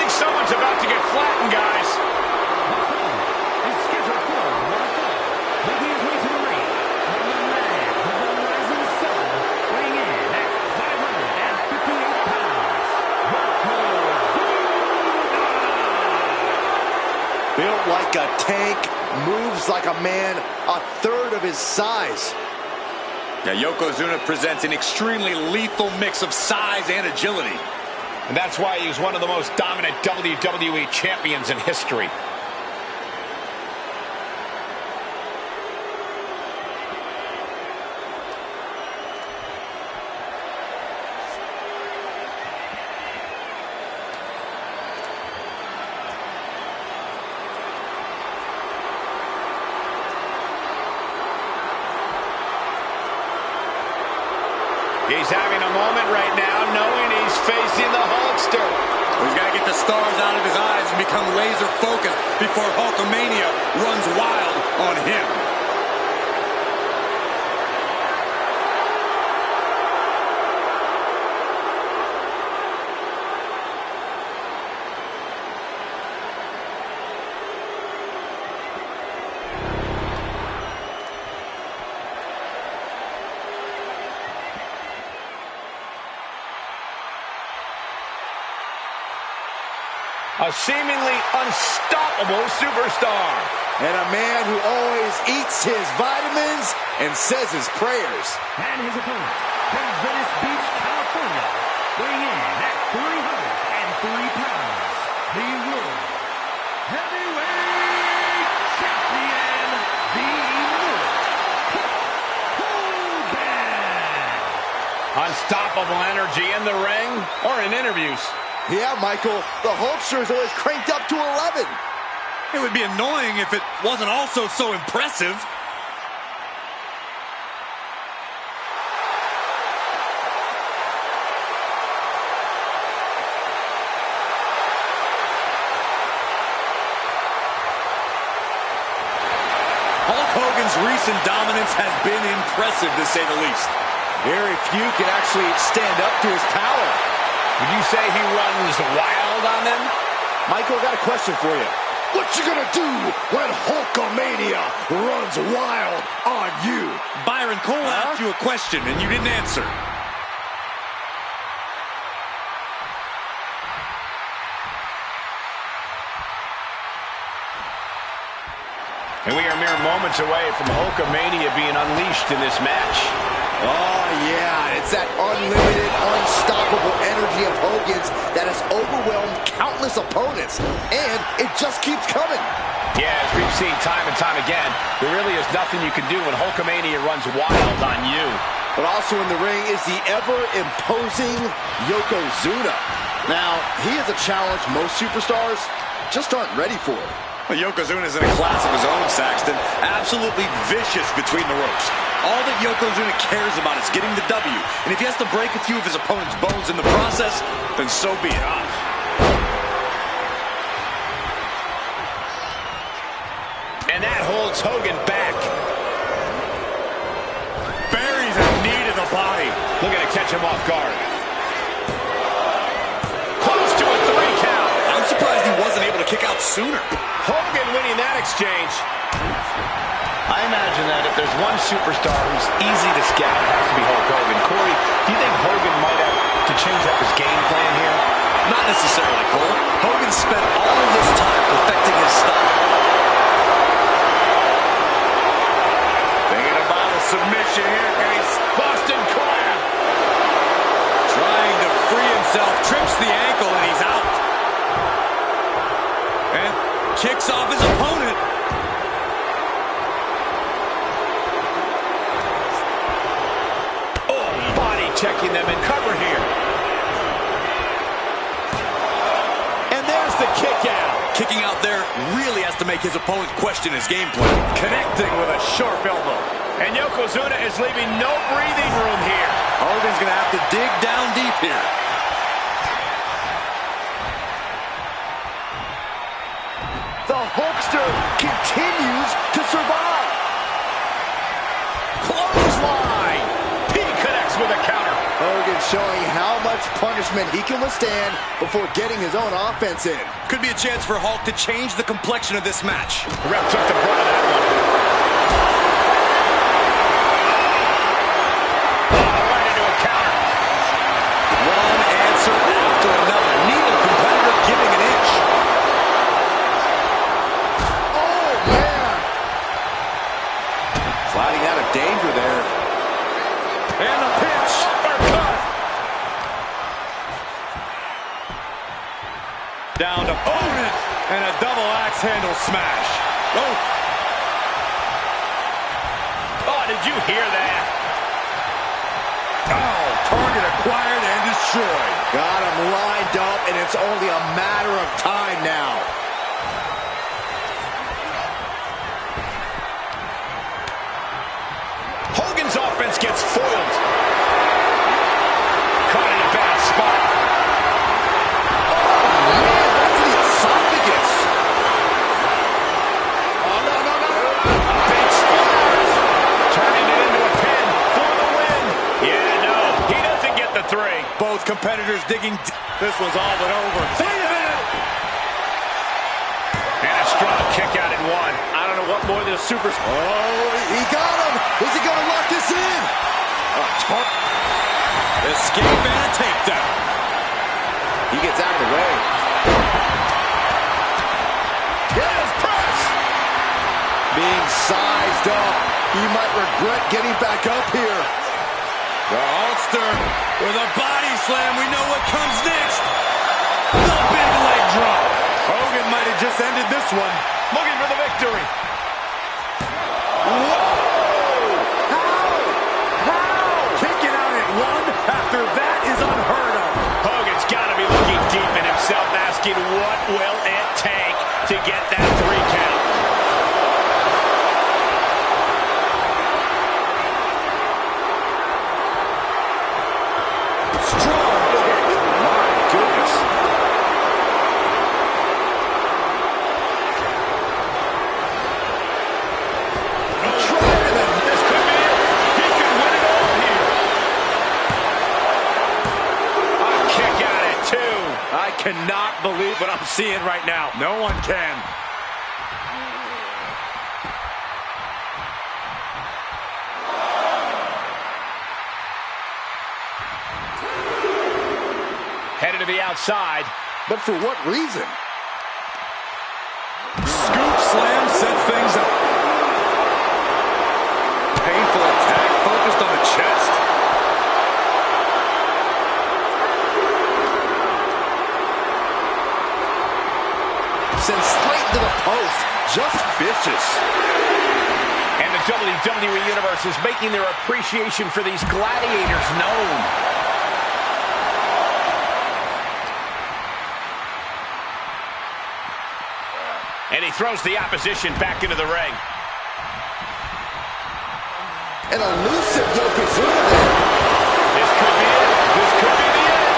Someone's about to get flattened, guys. It's scheduled for one fall. Making his way to the ring from the land of the rising sun, weighing in at 558 pounds. Built like a tank, moves like a man, a third of his size. Yeah, Yokozuna presents an extremely lethal mix of size and agility. And that's why he's one of the most dominant WWE champions in history. He's having a moment right now, knowing he's facing the Hulkster. He's got to get the stars out of his eyes and become laser focused before Hulkamania runs wild on him. A seemingly unstoppable superstar. And a man who always eats his vitamins and says his prayers. And his opponent from Venice Beach, California, weighing in at 303 pounds, the World Heavyweight Champion, the Immortal Hogan. Unstoppable energy in the ring or in interviews. Yeah, Michael, the Hulkster is always cranked up to 11. It would be annoying if it wasn't also so impressive. Hulk Hogan's recent dominance has been impressive, to say the least. Very few can actually stand up to his power. Would you say he runs wild on them? Michael, I got a question for you. What you gonna do when Hulkamania runs wild on you? Byron Cole asked you a question and you didn't answer. And we are mere moments away from Hulkamania being unleashed in this match. Oh, yeah, it's that unlimited, unstoppable energy of Hogan's that has overwhelmed countless opponents, and it just keeps coming. Yeah, as we've seen time and time again, there really is nothing you can do when Hulkamania runs wild on you. But also in the ring is the ever-imposing Yokozuna. Now, he is a challenge most superstars just aren't ready for. Well, Yokozuna's in a class of his own, Saxton. Absolutely vicious between the ropes. All that Yokozuna cares about is getting the W. And if he has to break a few of his opponent's bones in the process, then so be it. And that holds Hogan back. Buries a knee to the body. Looking to catch him off guard. Close to a 3 count. I'm surprised he wasn't able to kick out sooner. Hogan winning that exchange. I imagine that if there's one superstar who's easy to scout, it has to be Hulk Hogan. Corey, do you think Hogan might have to change up his game plan here? Not necessarily, Cole. Hogan spent all of this time perfecting his style. Thinking about a submission here, Case. Boston Crab. Trying to free himself, trips the ankle, and he's out. And kicks off his opponent. Oh, body checking them in cover here. And there's the kick out. Kicking out there really has to make his opponent question his game plan. Connecting with a sharp elbow. And Yokozuna is leaving no breathing room here. Hogan's going to have to dig down deep here. The Hulkster continues to survive. Clothesline. He connects with a counter. Hogan showing how much punishment he can withstand before getting his own offense in. Could be a chance for Hulk to change the complexion of this match. The ref took the brunt of that one. Right into a counter. One answer after another. Neither competitor giving an inch. Oh, man. Sliding out of danger there. And a pinch. Down to opponent. And a double axe handle smash. Oh. Oh, did you hear that? Oh, target acquired and destroyed. Got him lined up, and it's only a matter of time now. Hogan's offense gets foiled. Caught in a bad spot. That's the esophagus. Oh, no, no, no. A big splash. Turning it into a pin for the win. Yeah, no, he doesn't get the 3. Both competitors digging. This was all but over. And a strong kick out in 1. I don't know what more than a super... Oh, he got him. Is he going to lock this in? Escape and a takedown. He gets out of the way. Yes, press. Being sized up. He might regret getting back up here. The Hulkster with a body slam. We know what comes next. The big leg drop. Hogan might have just ended this one. Looking for the victory. Whoa! How? Kicking out at 1 after that is unheard of. Hogan's got to be looking deep in himself, asking what will it take to get that 3 count. Strong kick. My goodness. This could be it. He could win it all here. A kick out at 2. I cannot believe what I'm seeing right now. No one can. Headed to the outside. But for what reason? Scoop slam sets things up. Painful attack focused on the chest. Sent straight to the post. Just vicious. And the WWE Universe is making their appreciation for these gladiators known. And he throws the opposition back into the ring. An elusive Yokozuna there. This could be it. This could be the end.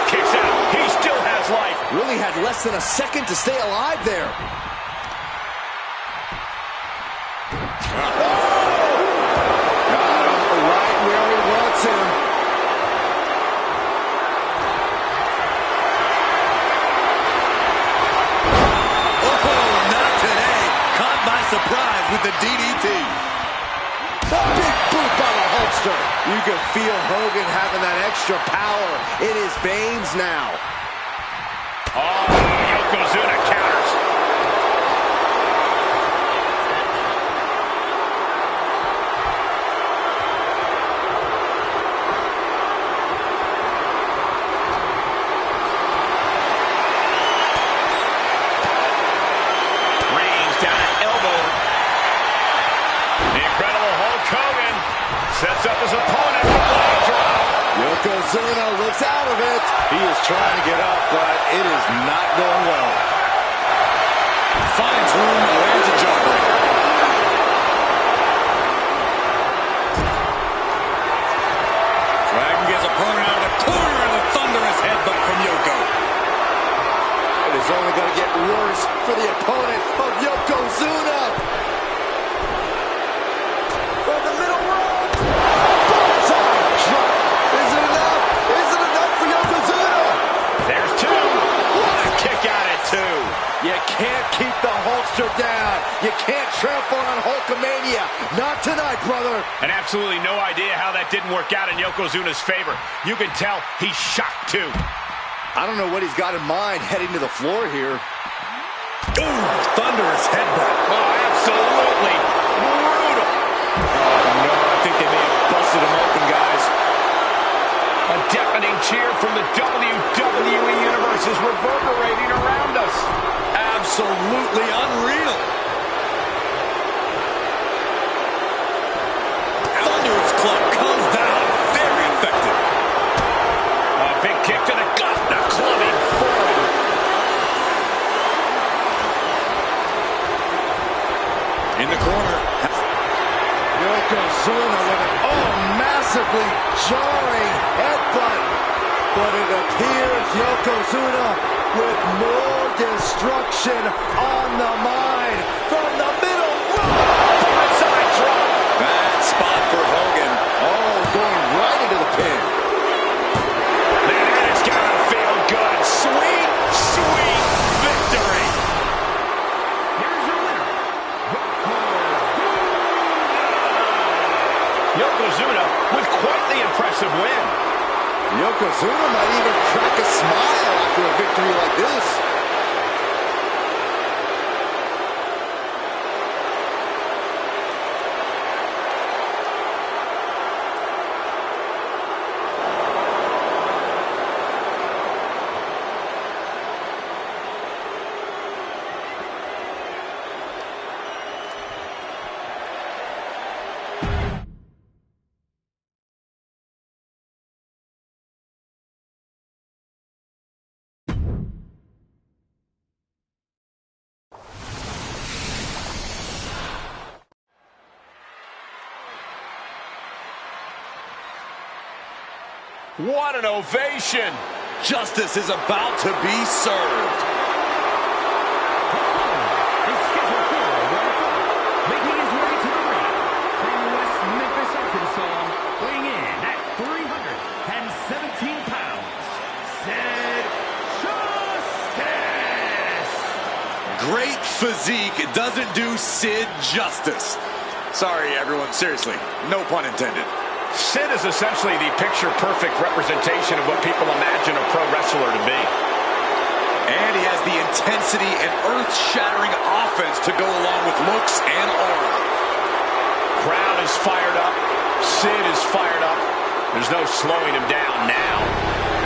Kicks out. He still has life. Really had less than a second to stay alive there. Got him right where he wants him. Surprise with the DDT. A big boot by the Hulkster. You can feel Hogan having that extra power in his veins now. Oh, Yokozuna counters. Sets up his opponent with a leg drop. Yokozuna looks out of it. He is trying to get up, but it is not going well. Finds room, lands a jawbreaker. is only going to get worse for the opponent of Yokozuna. From the middle rope. Bullseye drop. Is it enough? Is it enough for Yokozuna? There's two. What a kick out at two. You can't keep the Hulkster down. You can't trample on Hulkamania. Not tonight, brother. And absolutely no idea how that didn't work out in Yokozuna's favor. You can tell he's shocked too. I don't know what he's got in mind heading to the floor here. Ooh, thunderous headbutt. Oh, absolutely brutal. Oh, no, I think they may have busted him open, guys. A deafening cheer from the WWE Universe is reverberating around us. Absolutely unreal. Thunderous club comes down. Very effective. A big kick to the gut. A clubbing forward. In the corner. Yokozuna with an massively jarring headbutt. But it appears Yokozuna with more destruction on the mind from the middle rope. Side drop. Bad spot for Hogan. Oh, going right into the pin. Man, that is gonna feel good. Sweet, sweet victory. Here's your winner, Yokozuna with quite the impressive win. Yokozuna might even crack a smile after a victory like this. What an ovation. Justice is about to be served. is scheduled for one fall, making his way to the ring from West Memphis, Arkansas, weighing in at 317 pounds, Sid Justice. Great physique doesn't do Sid justice. Sorry, everyone. Seriously, no pun intended. Sid is essentially the picture-perfect representation of what people imagine a pro wrestler to be. And he has the intensity and earth-shattering offense to go along with looks and aura. Crowd is fired up. Sid is fired up. There's no slowing him down now.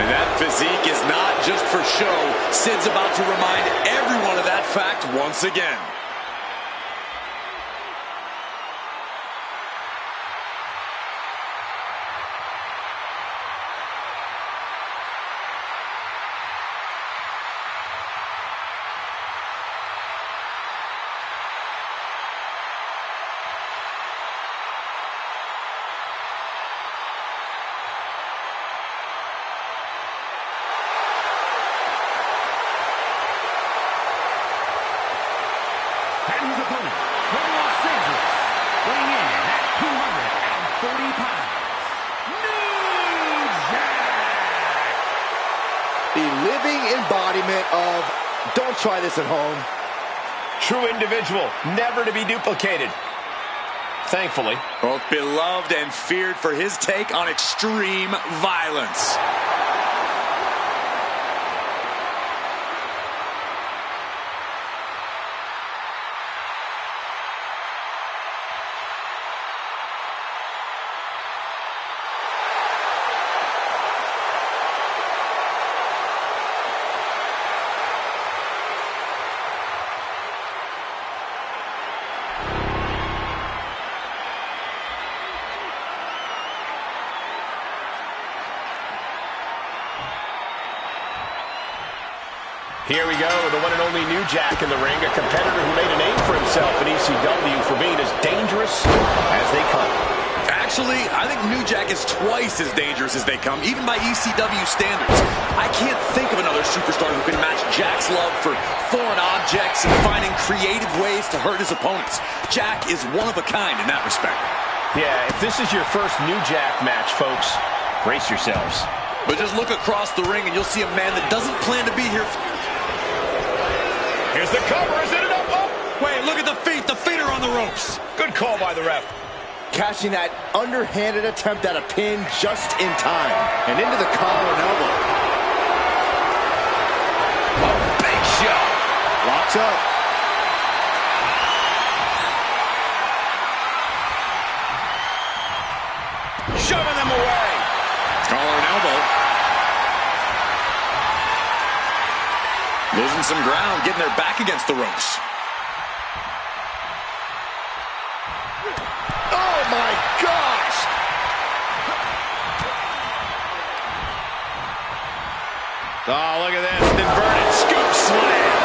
And that physique is not just for show. Sid's about to remind everyone of that fact once again. And his opponent from Los Angeles, weighing in at 240 pounds, New Jack. The living embodiment of don't try this at home. True individual, never to be duplicated. Thankfully. Both beloved and feared for his take on extreme violence. Here we go, the one and only New Jack in the ring, a competitor who made a name for himself in ECW for being as dangerous as they come. Actually, I think New Jack is twice as dangerous as they come, even by ECW standards. I can't think of another superstar who can match Jack's love for foreign objects and finding creative ways to hurt his opponents. Jack is one of a kind in that respect. Yeah, if this is your first New Jack match, folks, brace yourselves. But just look across the ring and you'll see a man that doesn't plan to be here. Here's the cover. Is it enough? Oh. Wait, look at the feet. The feet are on the ropes. Good call by the ref. Catching that underhanded attempt at a pin just in time. And into the collar and elbow. A big shot. Locks up. Shoving them away. Collar and elbow. Losing some ground, getting their back against the ropes. Oh my gosh! Oh, look at this. Inverted scoop slam.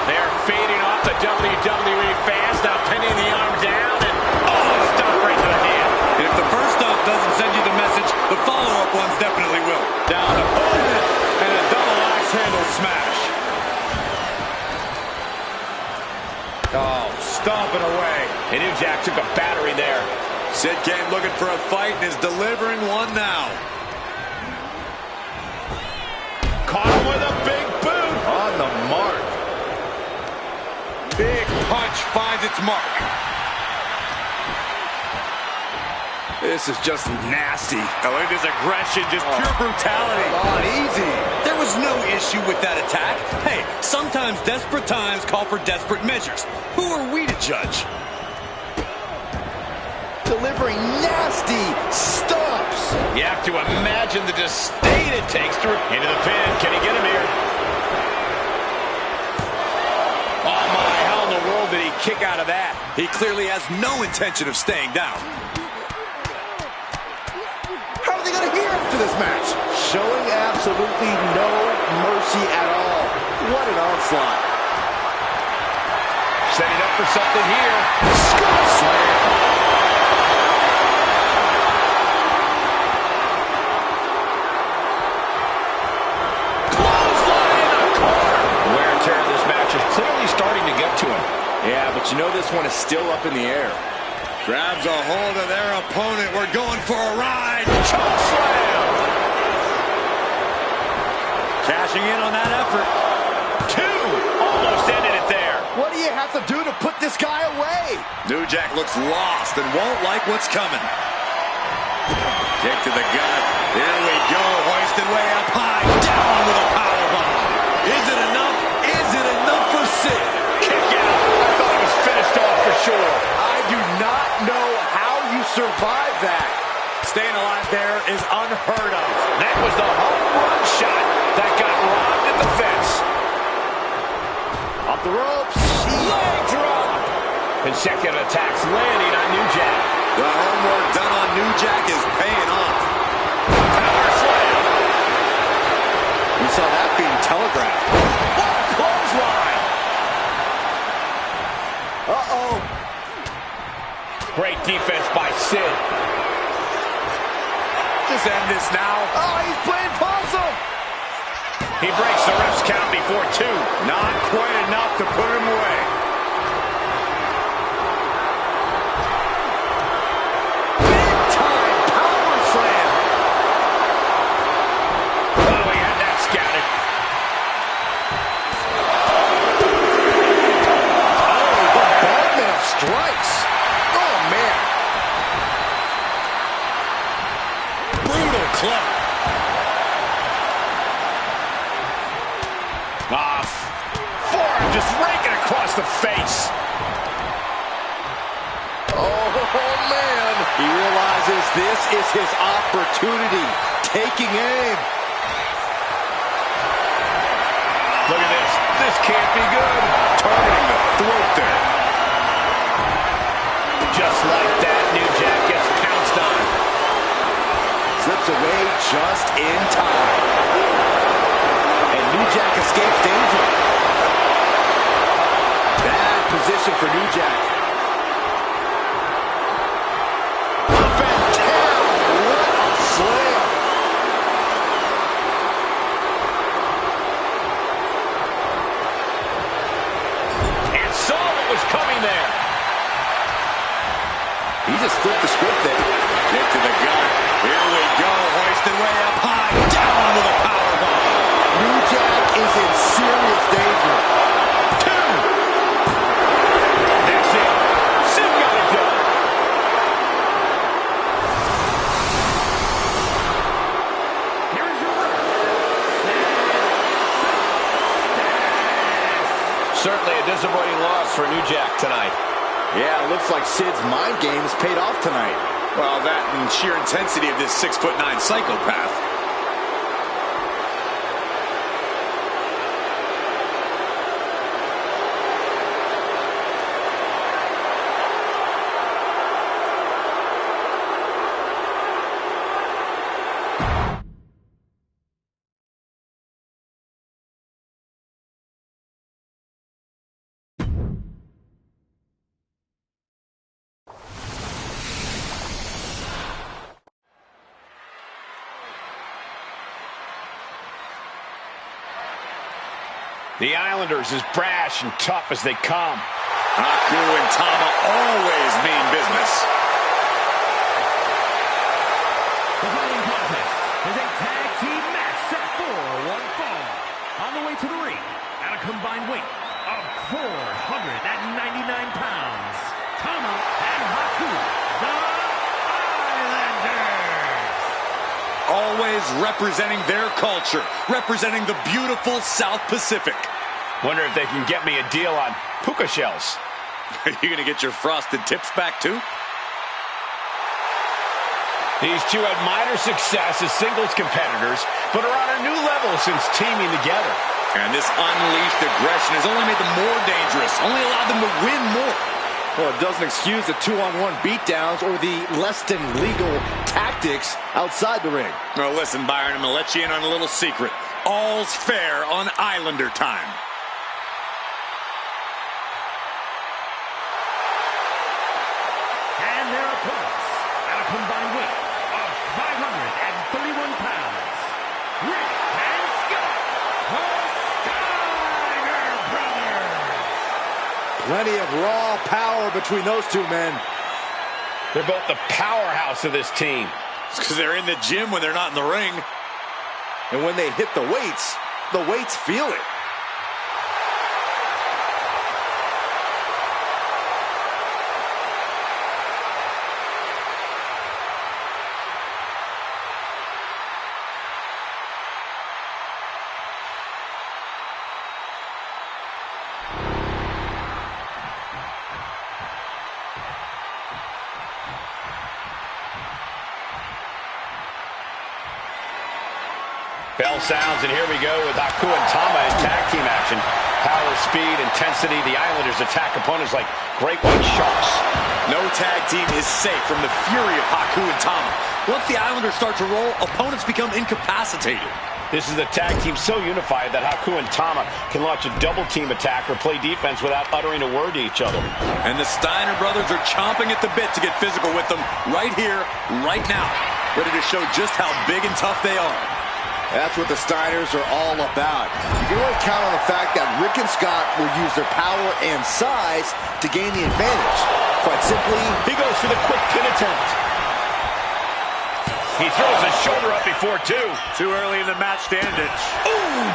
They're fading off the WWE fans. Now pinning the arm down and stomp right to the hand. And if the first stomp doesn't send you the message, the follow-up ones definitely will. Down to and a double axe handle smash. Oh, stomping away. And New Jack took a battery there. Sid came looking for a fight and is delivering one now. Caught him with a big boot. On the mark. Big punch finds its mark. This is just nasty. Oh, look at this aggression, just pure brutality. Come on, easy. There was no issue with that attack. Hey, sometimes desperate times call for desperate measures. Who are we to judge? Delivering nasty stomps. You have to imagine the disdain it takes to into the pin. Can he get him here? Oh my, how in the world did he kick out of that? He clearly has no intention of staying down. How are they going to hear after this match? Showing absolutely no mercy at all. What an onslaught. Setting up for something here. Scoop slam. Clearly starting to get to him. Yeah, but you know this one is still up in the air. Grabs a hold of their opponent. We're going for a ride. Choke slam. Cashing in on that effort. Two. Almost ended it there. What do you have to do to put this guy away? New Jack looks lost and won't like what's coming. Kick to the gut. Here we go. Hoisted way up high. Down with a powerbomb. Is it enough? Is it enough for Sid? Kick out. I thought it was finished off for sure. I do not know how you survive that. Staying alive there is unheard of. That was the home run shot that got robbed in the fence. Off the ropes. Leg drop. Consecutive attacks landing on New Jack. The homework done on New Jack is paying off. Power slam. We saw that being telegraphed. What a clothesline. Uh-oh. Great defense by Sid. Just end this now. Oh, he's playing possum. He breaks the ref's count before two. Not quite enough to put him away. Big time power slam. Oh, he had that scouted. Oh, the Barman strikes. Oh, man. Brutal club. Forearm just raking across the face. Oh, man. He realizes this is his opportunity. Taking aim. Look at this. This can't be good. Targeting the throat there. Just like that, New Jack gets pounced on. Slips away just in time. And New Jack escapes danger. Bad position for New Jack. He just flipped the script there. Kick to the gut. Here we go. Hoisted way up high. Down with a powerbomb. New Jack is in serious danger. Two. That's it. Sid got it done. Here's your winner. Certainly a disappointing loss for New Jack tonight. Yeah, it looks like Sid's mind games paid off tonight. Well, that and sheer intensity of this 6'9" psychopath. The Islanders as brash and tough as they come. Haku and Tama always mean business. The following contest is a tag team match set for one fall. On the way to the ring, at a combined weight of 499 pounds, Tama and Haku, the Islanders. Always representing their culture, representing the beautiful South Pacific. Wonder if they can get me a deal on puka shells. Are you going to get your frosted tips back too? These two had minor success as singles competitors, but are on a new level since teaming together. And this unleashed aggression has only made them more dangerous, only allowed them to win more. Well, it doesn't excuse the 2-on-1 beatdowns or the less than legal tactics outside the ring. Well, listen, Byron, I'm going to let you in on a little secret. All's fair on Islander time. And their opponents, at a combined weight of 531 pounds, Rick and Scott, the Steiner Brothers. Plenty of raw power between those two men. They're both the powerhouse of this team. It's because they're in the gym when they're not in the ring. And when they hit the weights feel it. Bell sounds, and here we go with Haku and Tama in tag team action. Power, speed, intensity. The Islanders attack opponents like great white sharks. No tag team is safe from the fury of Haku and Tama. Once the Islanders start to roll, opponents become incapacitated. This is a tag team so unified that Haku and Tama can launch a double team attack or play defense without uttering a word to each other. And the Steiner brothers are chomping at the bit to get physical with them right here, right now. Ready to show just how big and tough they are. That's what the Steiners are all about. You can really count on the fact that Rick and Scott will use their power and size to gain the advantage. Quite simply, He goes for the quick pin attempt. He throws his shoulder up before two. Too early in the match to end it. Ooh!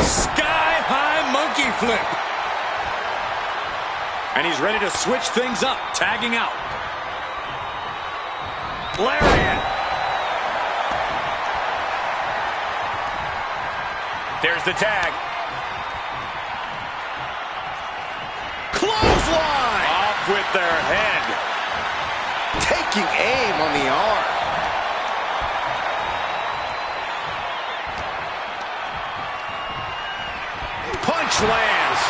Sky-high monkey flip. And he's ready to switch things up, tagging out. Lariat. There's the tag. Clothesline. Off with their head. taking aim on the arm. Punch lands.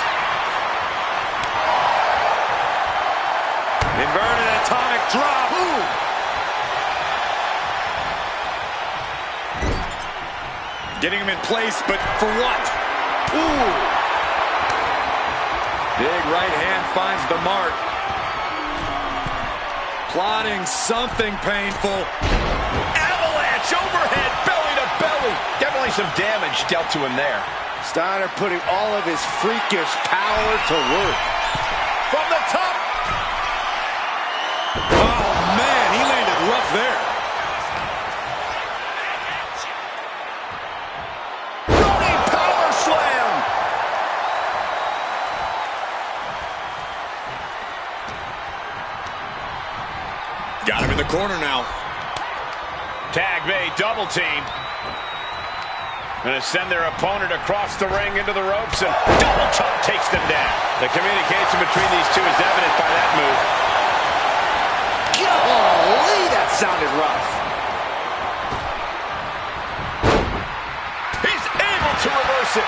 Inverted atomic drop. Ooh. Getting him in place, but for what? Ooh. Big right hand finds the mark. Plotting something painful. Avalanche overhead, belly to belly. Definitely Definitely some damage dealt to him there. Steiner putting all of his freakish power to work. From the top. Oh, man, he landed rough there. Running power slam. Got him in the corner now. Tag made, double team. Going to send their opponent across the ring into the ropes, and double chop takes them down. The communication between these two is evident by that move. Golly, that sounded rough. He's able to reverse it.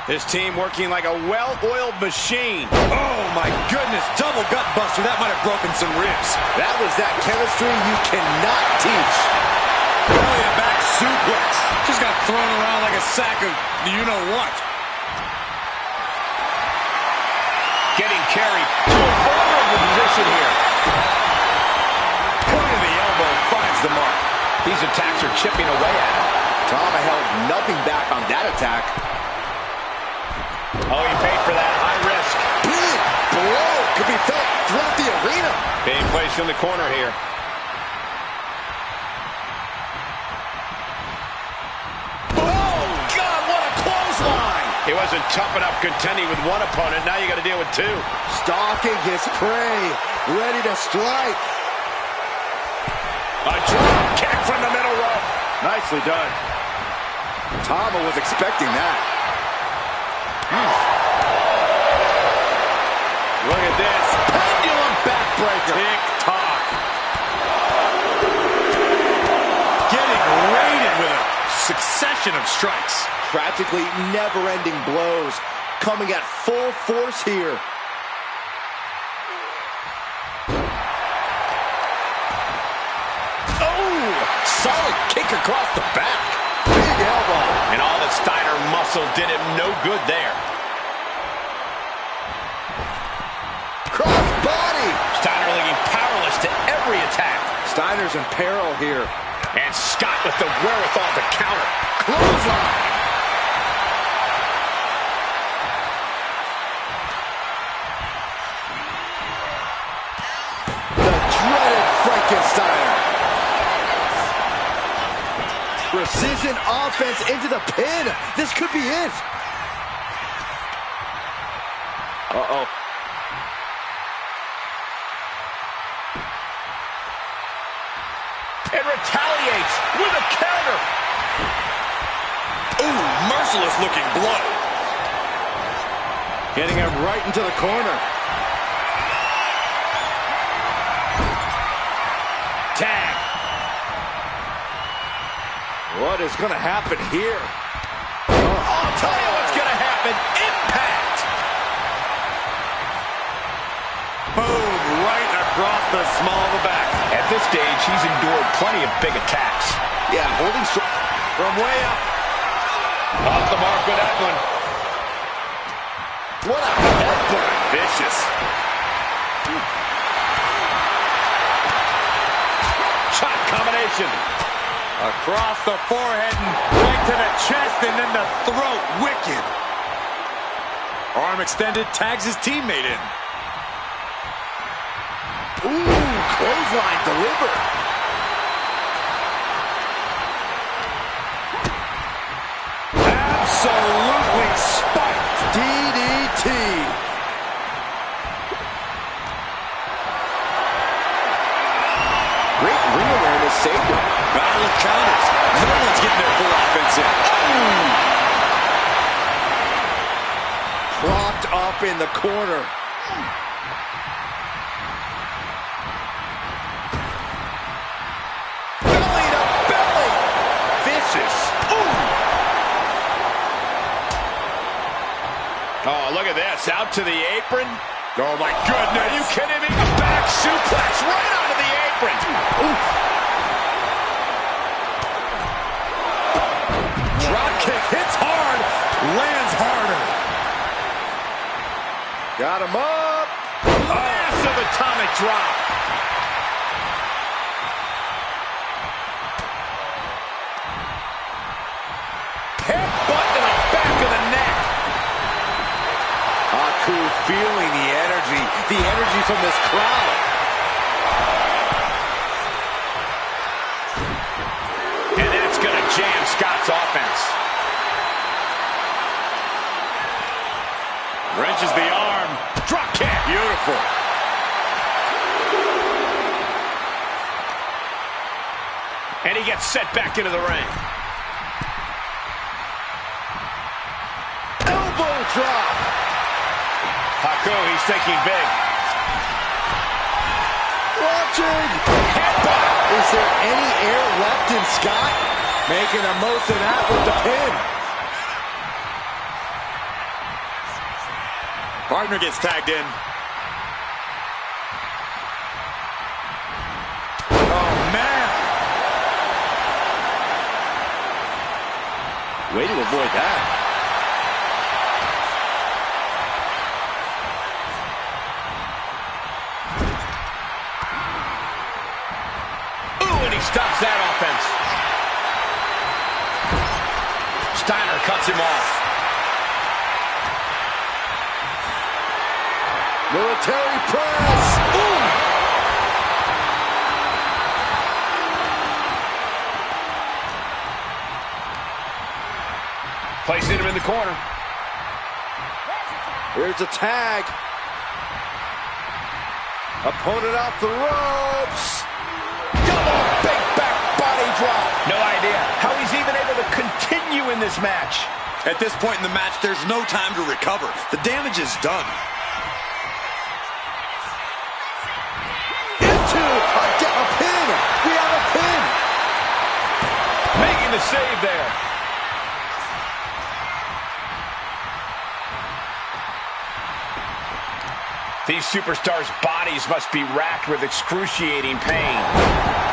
This team working like a well-oiled machine. Oh, my goodness. Double gut buster. That might have broken some ribs. That was that chemistry you cannot teach. Belly to back suplex. Just got thrown around like a sack of you-know-what. Getting carried to a vulnerable position here. Point of the elbow finds the mark. These attacks are chipping away at him. Tama held nothing back on that attack. Oh, he paid for that. High risk. Big blow could be felt throughout the arena. Being placed in the corner here. Oh, God, what a clothesline. He wasn't tough enough contending with one opponent. Now you got to deal with two. Stalking his prey, ready to strike. A drop kick from the middle rope. Nicely done. Tama was expecting that. Look at this. Pendulum backbreaker. Tick-tock. Getting raided with a succession of strikes. Practically never-ending blows coming at full force here. Oh, solid kick across the back. Big elbow. And all that Steiner muscle did him no good there. Cross body. Steiner looking powerless to every attack. Steiner's in peril here. And Scott with the wherewithal to counter. Clothesline. The dreaded Frankensteiner. Precision offense into the pin. This could be it. Uh-oh. And retaliates with a counter. Ooh, merciless looking blow. Getting him right into the corner. Tag. What is going to happen here? I'll tell you what's going to happen. Impact. Boom, right across the small of the back. At this stage, he's endured plenty of big attacks. Yeah, holding from way up. Off the mark with that one. What a headbutt. Vicious. Shot combination. Across the forehead and right to the chest and then the throat. Wicked. Arm extended, tags his teammate in. Ooh, clothesline delivered. Absolutely spiked. DDT. Great ring awareness saved him. Battle of counters. No one's getting their full offense in. Propped up in the corner. Belly to belly. Vicious. Ooh. Oh, look at this. Out to the apron. Oh, my goodness. Are you kidding me? A back suplex right onto the apron. Oof. Drop kick hits hard, lands harder. Got him up. atomic drop. Headbutt to the back of the neck. Haku feeling the energy from this crowd. And that's going to jam Scott's offense. Wrenches the arm. Drop kick. Beautiful. And he gets set back into the ring. Elbow drop. Haku, he's thinking big. Watching. Headbutt. Is there any air left in Scott? Making the most of that with the pin. Partner gets tagged in. Oh, man. Way to avoid that. Ooh, and he stops that offense. Steiner cuts him off. Military press. Ooh. Placing him in the corner. Here's a tag. Opponent off the ropes. Double big back body drop. No idea how he's even able to continue in this match. At this point in the match, there's no time to recover. The damage is done. Into a pin. We have a pin. Making the save there. These superstars' bodies must be racked with excruciating pain.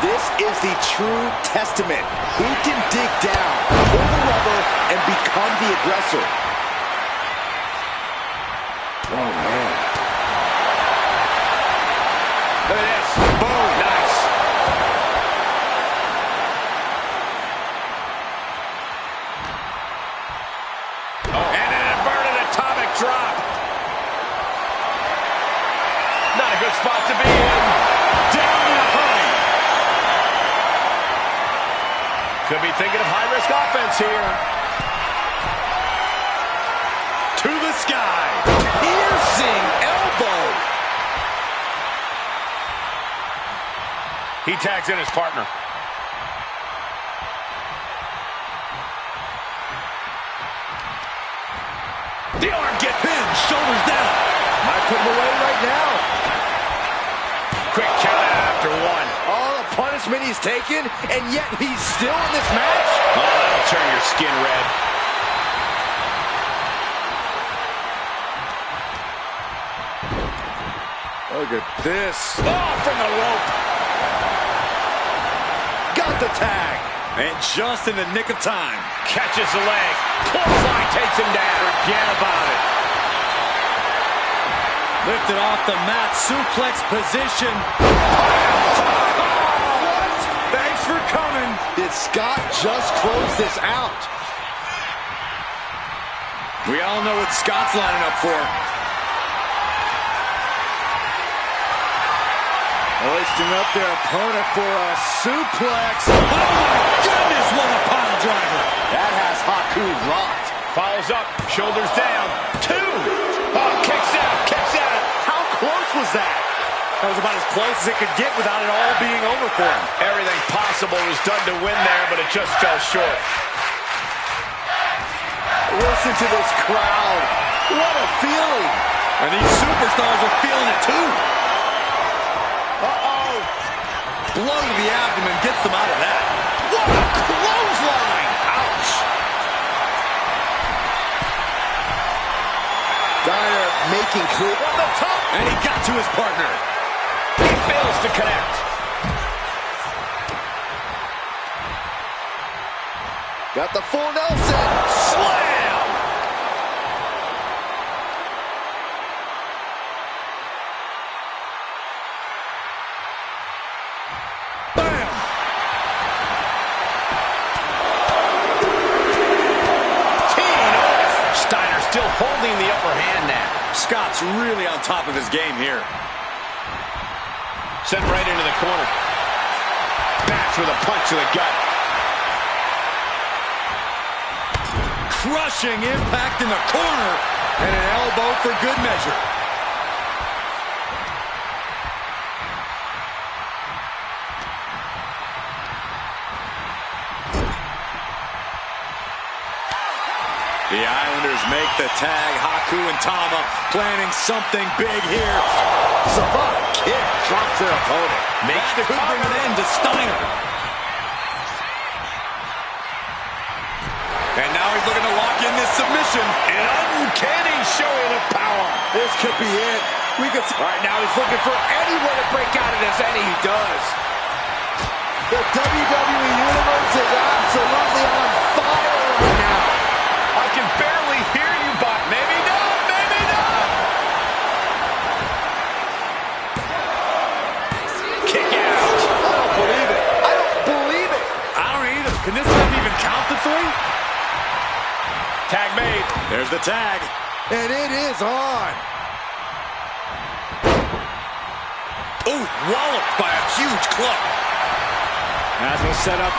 This is the true testament. Who can dig down, pull the rubber, and become the aggressor? Oh, man. Look at this. Boom. Nice. Oh. And an inverted atomic drop. Not a good spot to be in. Down in a hurry. Could be thinking of high-risk offense here. To the sky. Piercing elbow. He tags in his partner. The arm get Pin, shoulders down. Might put him away right now. quick count out after one. All the punishment he's taken, and yet he's still in this match? Oh, that'll turn your skin red. Look at this. Oh, from the rope. Got the tag. And just in the nick of time. Catches the leg. Clothesline takes him down. Forget about it. Lifted off the mat. Suplex position. What? Thanks for coming. Did Scott just close this out? We all know what Scott's lining up for. Hoisting up their opponent for a suplex. Oh my goodness, what a pile driver. That has Haku rocked. Follows up, shoulders down. 2. Oh, kicks out, kicks out. How close was that? That was about as close as it could get without it all being over for him. Everything possible was done to win there, but it just fell short. Listen to this crowd. What a feeling. And these superstars are feeling it too. Uh-oh. Blow to the abdomen gets them out of that. What a clothesline. Ouch. Steiner making clear on the top. And he got to his partner. He fails to connect. Got the full Nelson. Slam. holding the upper hand now. Scott's really on top of his game here. Sent right into the corner. Bash with a punch to the gut. Crushing impact in the corner. And an elbow for good measure. The Islanders make the tag. Haku and Tama planning something big here. Savant kick drops their opponent. Makes the could bring an end to Steiner. And now he's looking to lock in this submission. An uncanny showing of power. This could be it. We could. All right, now he's looking for anywhere to break out of this, and he does. The WWE Universe is absolutely on fire right now. I can barely hear you, but maybe not, maybe not. Kick out. I don't believe it. I don't believe it. I don't either. Can this not even count to 3? Tag made. There's the tag. And it is on. Ooh, walloped by a huge club. As we set up.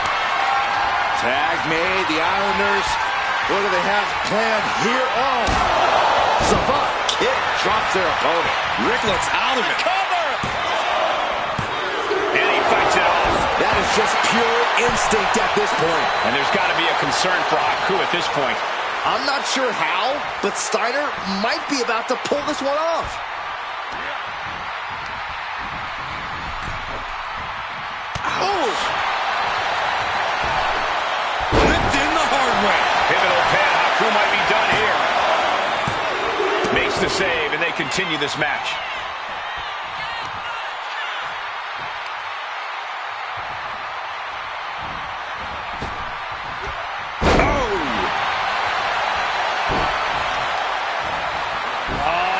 Tag made. The Islanders. What do they have planned here? Oh. Savant kick drops their opponent. Rick looks out of it. Cover. And he fights it off. That is just pure instinct at this point. And there's got to be a concern for Haku at this point. I'm not sure how, but Steiner might be about to pull this one off. Oh! Whipped in the hard way. Pivotal pin. Haku might be done here. Makes the save, and they continue this match.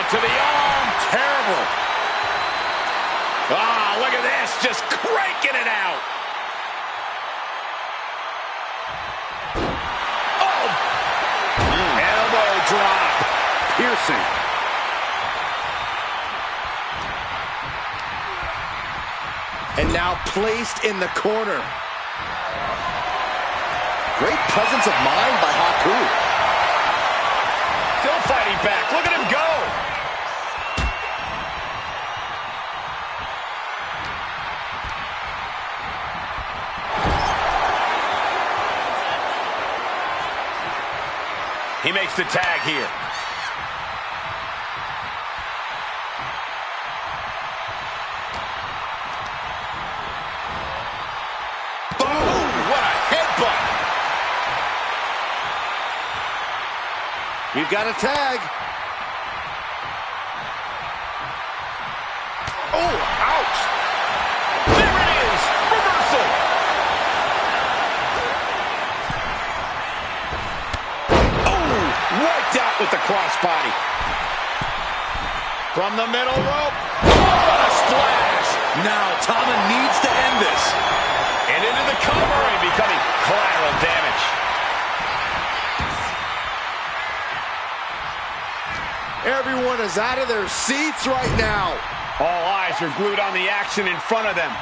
To the arm. Terrible. Ah, look at this. Just cranking it out. Oh. Elbow drop. Piercing. And now placed in the corner. Great presence of mind by Haku. Still fighting back. Look at him go. He makes the tag here. Boom! What a headbutt! We've got a tag. Oh, ouch! There it is! Reversal! Wiped out with the crossbody. From the middle rope. Oh, what a splash. Now Tama needs to end this. And into the cover and becoming collateral damage. Everyone is out of their seats right now. All eyes are glued on the action in front of them.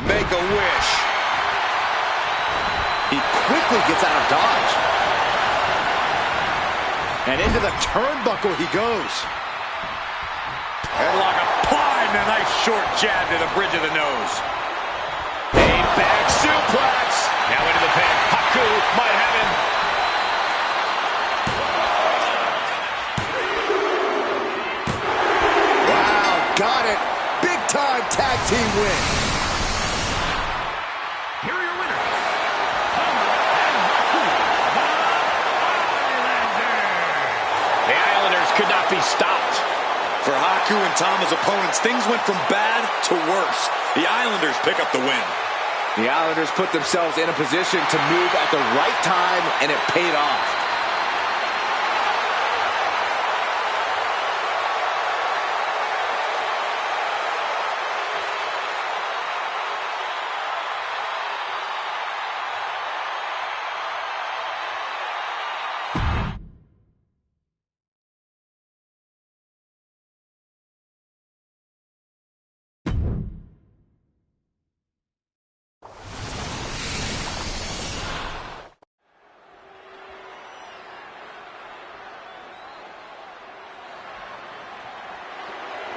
Make a wish. He quickly gets out of dodge. And into the turnbuckle he goes. Headlock applied and a nice short jab to the bridge of the nose. A back suplex. Now into the pin. Haku might have him. Wow, got it. Big time tag team win. Here are your winners, Tama and Haku, The Islanders could not be stopped. For Haku and Tama's opponents, things went from bad to worse. The Islanders pick up the win. The Islanders put themselves in a position to move at the right time, and it paid off.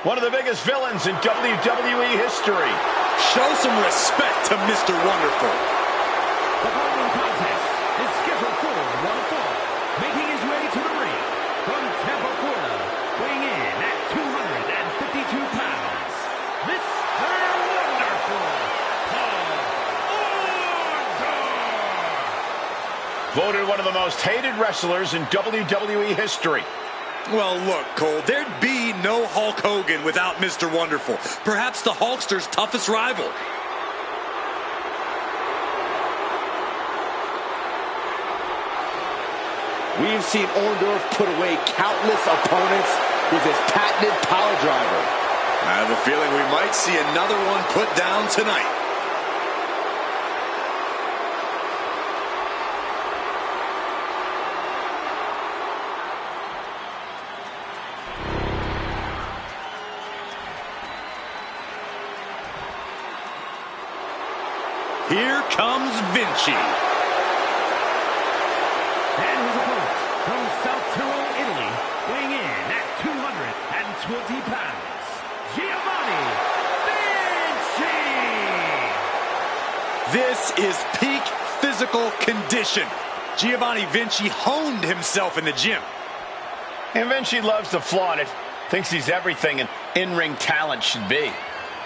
One of the biggest villains in WWE history. Show some respect to Mr. Wonderful. The following contest is scheduled for one fall. Making his way to the ring from Tampa, Florida, weighing in at 252 pounds, Mr. Wonderful, Paul Orndorff. Voted one of the most hated wrestlers in WWE history. Well, look, Cole, there'd be no Hulk Hogan without Mr. Wonderful. Perhaps the Hulkster's toughest rival. We've seen Orndorff put away countless opponents with his patented power driver. I have a feeling we might see another one put down tonight. Here comes Vinci. And his opponent from South Tyrol, Italy, weighing in at 220 pounds, Giovanni Vinci. This is peak physical condition. Giovanni Vinci honed himself in the gym. And Vinci loves to flaunt it. Thinks he's everything an in-ring talent should be.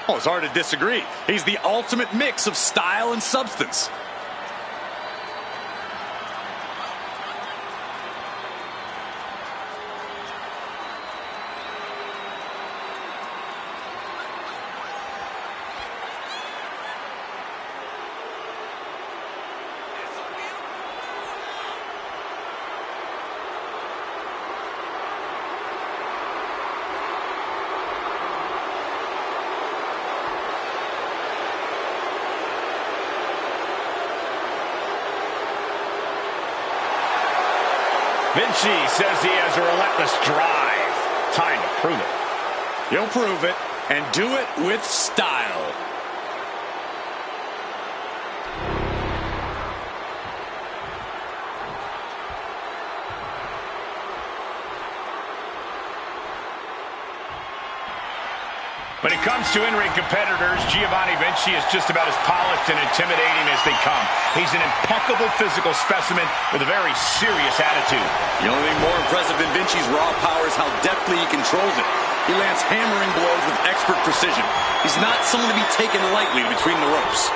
Oh, it's hard to disagree. He's the ultimate mix of style and substance. Vinci says he has a relentless drive. Time to prove it. He'll prove it, and do it with style. When it comes to in-ring competitors, Giovanni Vinci is just about as polished and intimidating as they come. He's an impeccable physical specimen with a very serious attitude. The only thing more impressive than Vinci's raw power is how deftly he controls it. He lands hammering blows with expert precision. He's not someone to be taken lightly between the ropes.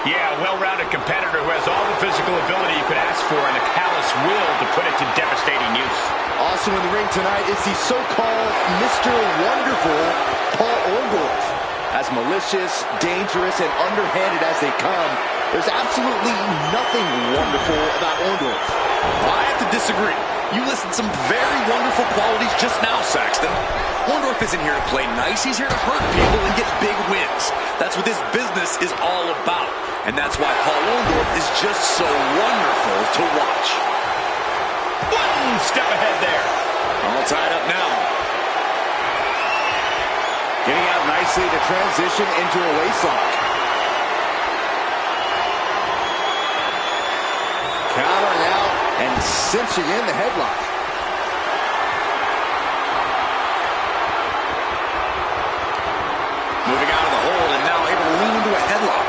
Yeah, a well-rounded competitor who has all the physical ability you could ask for and the callous will to put it to devastating use. Also in the ring tonight is the so-called Mr. Wonderful, Paul Orndorff. As malicious, dangerous, and underhanded as they come, there's absolutely nothing wonderful about Orndorff. I have to disagree. You listed some very wonderful qualities just now, Saxton. Orndorff isn't here to play nice. He's here to hurt people and get big wins. That's what this business is all about. And that's why Paul Orndorff is just so wonderful to watch. One step ahead there. All tied up now. Getting out nicely to transition into a waistlock. Countering out and cinching in the headlock. Moving out of the hold and now able to lean into a headlock.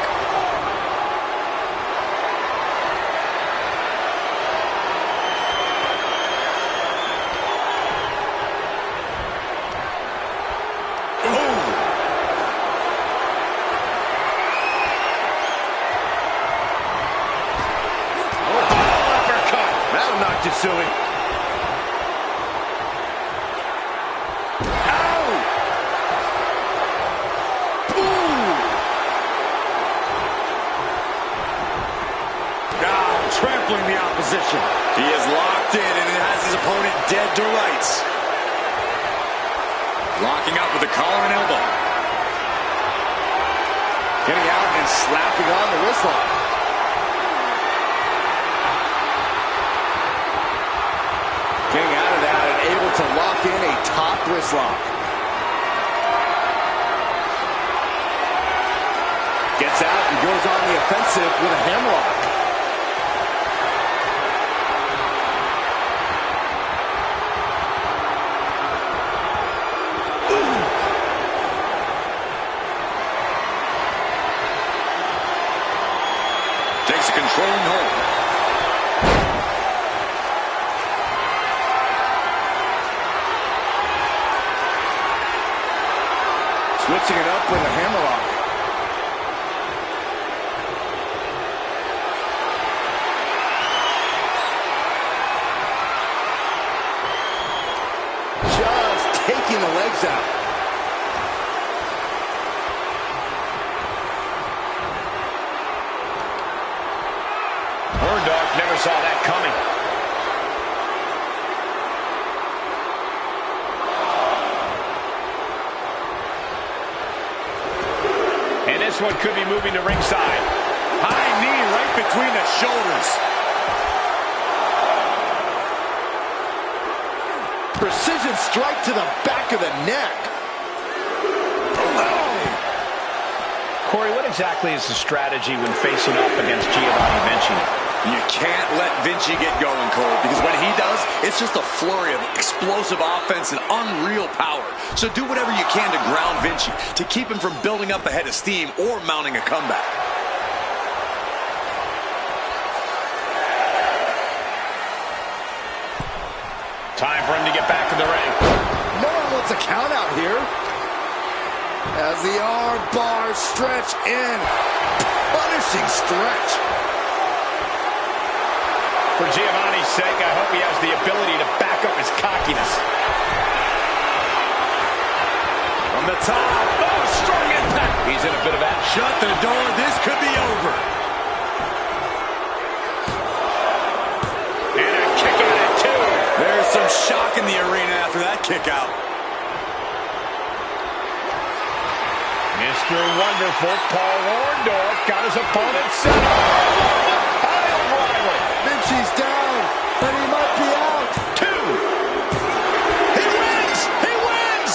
Suey. Ow! Ooh! Now trampling the opposition. He is locked in and has his opponent dead to rights. Locking up with a collar and elbow. Getting out and slapping on the wrist lock. Getting out of that and able to lock in a top wrist lock. Gets out and goes on the offensive with a hammerlock. controlling hold. Switching it up with a hammerlock. Just taking the legs out. Orndorff never saw that coming. And this one could be moving to ringside. High knee right between the shoulders. Precision strike to the back of the neck. Corey, what exactly is the strategy when facing up against Giovanni Vinci? You can't let Vinci get going, Cole, because when he does, it's just a flurry of explosive offense and unreal power. So do whatever you can to ground Vinci, to keep him from building up a head of steam or mounting a comeback. Time for him to get back in the ring. No one wants a count out here. As the arm bars stretch in. Punishing stretch. For Giovanni's sake, I hope he has the ability to back up his cockiness. From the top. Oh, strong impact. He's in a bit of action. Shut the door. This could be over. And a kick out at two. There's some shock in the arena after that kick out. Mr. Wonderful Paul Orndorff got his opponent set up. Vinci's down, and he might be out. Two. He wins! He wins!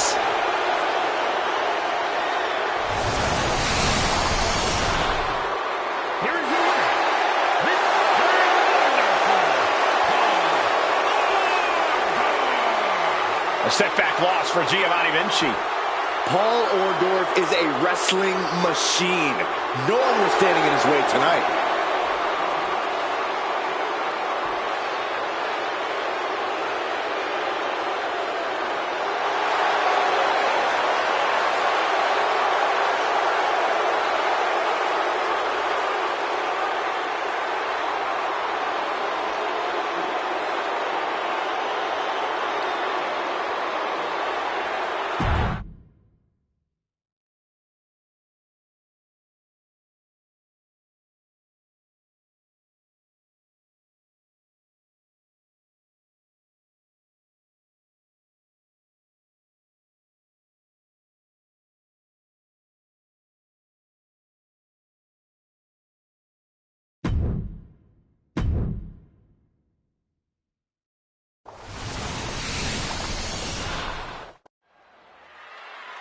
Here is your winner, Mr. Wonderful. A setback loss for Giovanni Vinci. Paul Orndorff is a wrestling machine. No one was standing in his way tonight.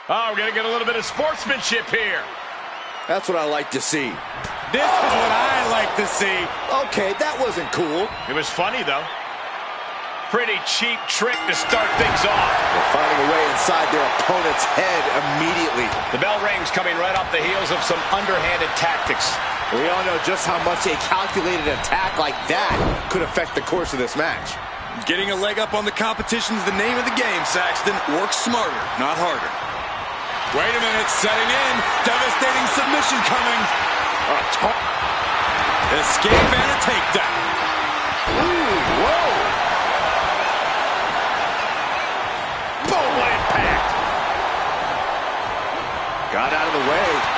Oh, we're going to get a little bit of sportsmanship here. That's what I like to see. This is what I like to see. Okay, that wasn't cool. It was funny, though. Pretty cheap trick to start things off. They're finding a way inside their opponent's head immediately. The bell rings coming right off the heels of some underhanded tactics. We all know just how much a calculated attack like that could affect the course of this match. Getting a leg up on the competition is the name of the game, Saxton. Work smarter, not harder. Wait a minute, setting in. Devastating submission coming. Escape and a takedown. Ooh, whoa. Boom, what impact. Got out of the way.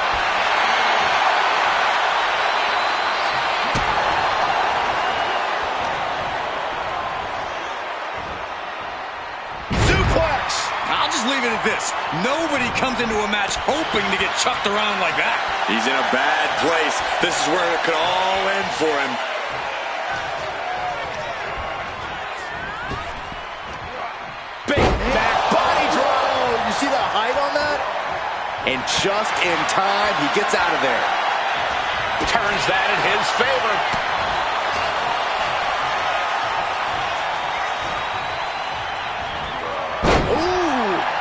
I'll just leave it at this. Nobody comes into a match hoping to get chucked around like that. He's in a bad place. This is where it could all end for him. Big back body drop. You see the height on that? And just in time, he gets out of there. Turns that in his favor.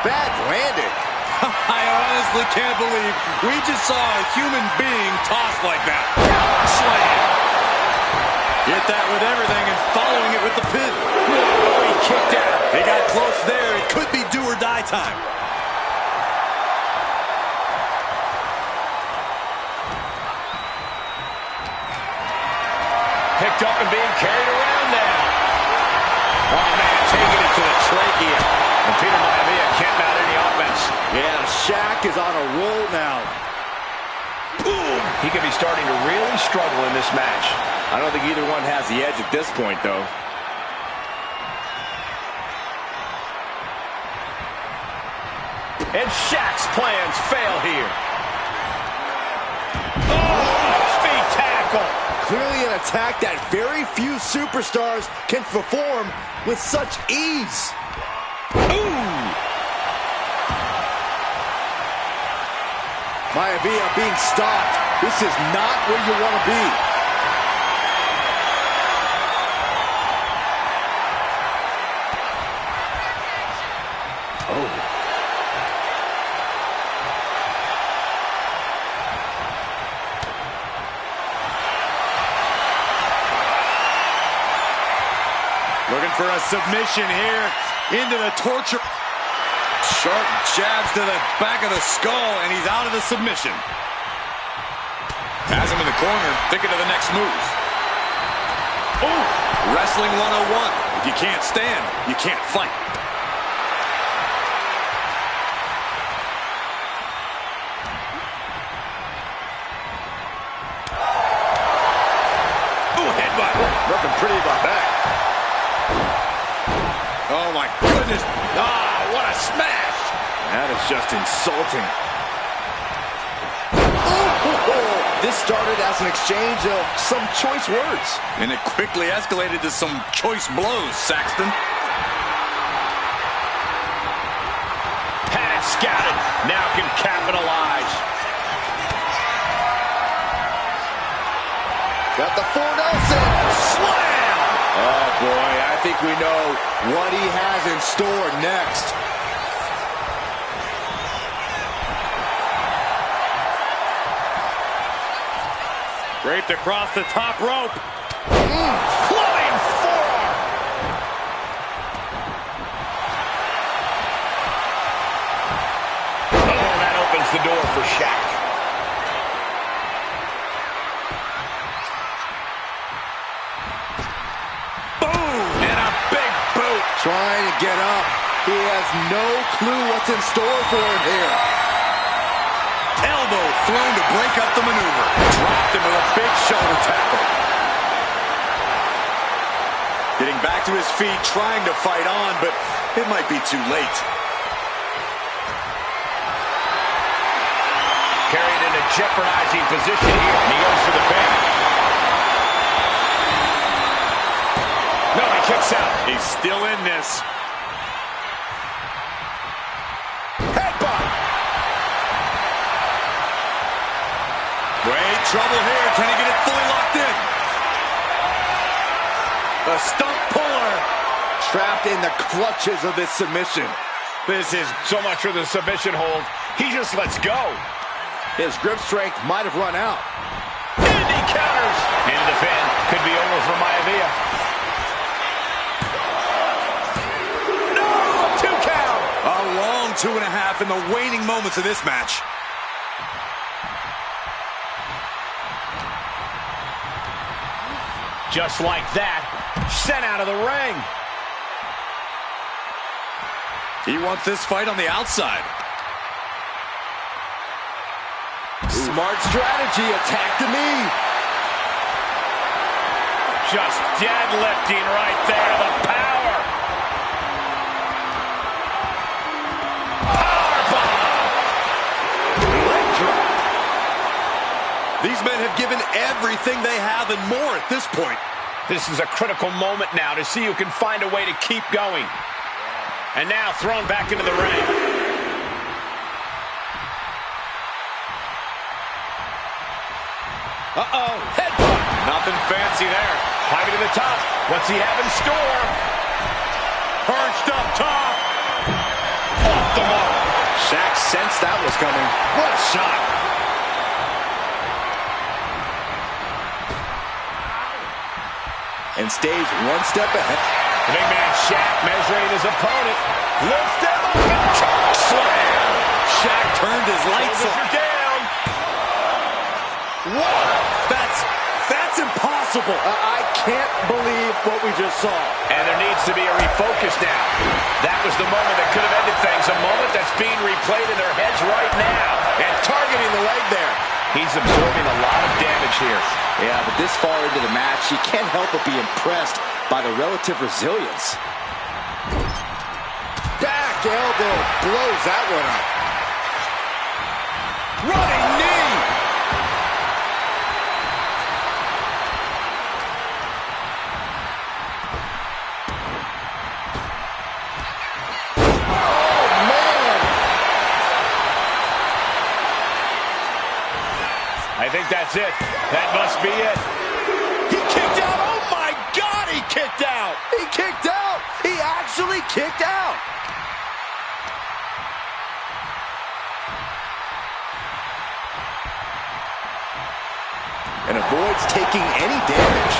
Bad landing. I honestly can't believe we just saw a human being tossed like that. Slam. Get that with everything and following it with the pin. Oh, he kicked out. He got close there. It could be do or die time. Picked up and being carried around now. Oh, man, taking it to the trachea. And Peter Maivia can't mount any offense. Yeah, Shaq is on a roll now. Boom! He could be starting to really struggle in this match. I don't think either one has the edge at this point, though. And Shaq's plans fail here. Oh, speed tackle. Clearly an attack that very few superstars can perform with such ease. Ooh! Maivia being stopped. This is not where you want to be. Oh. Looking for a submission here into the torture. Sharp jabs to the back of the skull, and he's out of the submission. Has him in the corner, thinking of the next move. Ooh, Wrestling 101. If you can't stand, you can't fight. Ooh, headbutt. Nothing pretty about that. Oh, my goodness. Ah, what a smash. That is just insulting. Oh, this started as an exchange of some choice words. And it quickly escalated to some choice blows, Saxton. Had it scouted. Now can capitalize. Got the 4 Nelson. Slam! Oh, boy, I think we know what he has in store next. Draped across the top rope. Flying forearm. Oh, that opens the door for Shaq. Boom! And a big boot. Trying to get up. He has no clue what's in store for him here. Elbow thrown to break up the maneuver. Dropped him with a big shoulder tackle. Getting back to his feet, trying to fight on, but it might be too late. Carried in a jeopardizing position here. And he goes for the pin. No, he kicks out. He's still in this. Headbutt. Great trouble here. Can he get it fully locked in? A stump puller. Trapped in the clutches of this submission. This is so much for the submission hold. He just lets go. His grip strength might have run out. And he counters. Into the pin. Could be over for Maivia. No! 2 count. A long 2.5 in the waning moments of this match. Just like that, sent out of the ring. He wants this fight on the outside. Smart strategy, attack the knee. Just deadlifting right there, the power. These men have given everything they have and more at this point. This is a critical moment now to see who can find a way to keep going. And now thrown back into the ring. Uh-oh, headbutt. Nothing fancy there. Climbing to the top. What's he have in store? Perched up top. Off the mark. Shaq sensed that was coming. What a shot. and stays one step ahead. The big man Shaq measuring his opponent. Looks down. Choke slam. Shaq turned his lights Shoulders off. are down. What? That's impossible. I can't believe what we just saw. And there needs to be a refocus now. That was the moment that could have ended things. A moment that's being replayed in their heads right now. And targeting the leg there. He's absorbing a lot of damage here. Yeah, but this far into the match, you can't help but be impressed by the relative resilience. Back elbow blows that one up. Running knee. I think that's it. That must be it. He kicked out. Oh, my God, he kicked out. He kicked out. He actually kicked out. And avoids taking any damage.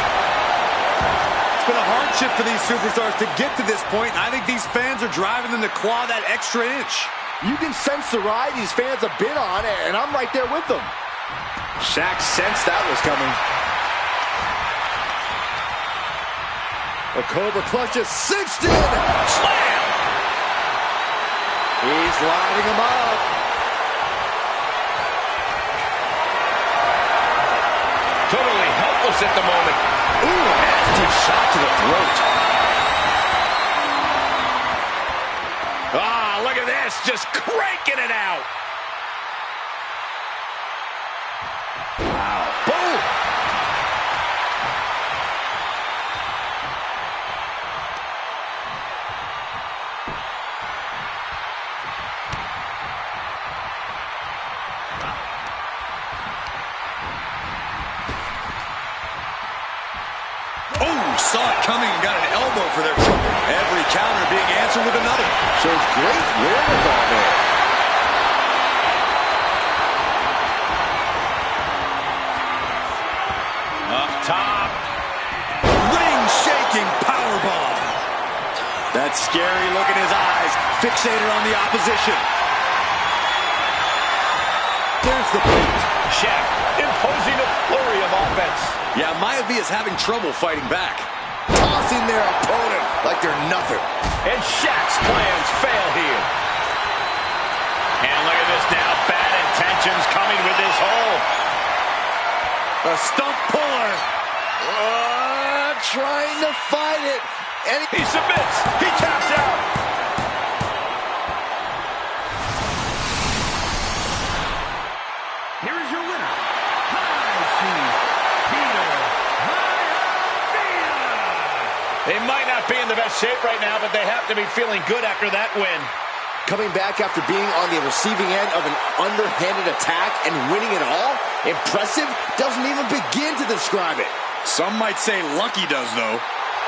It's been a hardship for these superstars to get to this point, and I think these fans are driving them to claw that extra inch. You can sense the ride these fans have been on, and I'm right there with them. Shaq sensed that was coming. The Cobra clutch is cinched in. Slam! He's lining him up. Totally helpless at the moment. Ooh, nasty shot to the throat. Ah, look at this. Just cranking it out. Wow. Boom! Oh, saw it coming and got an elbow for their trouble. Every counter being answered with another. Shows great wherewithal there. Up top. Ring-shaking powerbomb. That scary look in his eyes, fixated on the opposition. There's the beat. Shaq imposing a flurry of offense. Yeah, Mayavi is having trouble fighting back. Tossing their opponent like they're nothing. And Shaq's plans fail here. And look at this now. Bad intentions coming with this hold. A stump puller. Trying to fight it. And He submits. He taps out. Here is your winner, Peter. They might not be in the best shape right now, but they have to be feeling good after that win. coming back after being on the receiving end of an underhanded attack and winning it all? Impressive? Doesn't even begin to describe it. Some might say lucky does, though.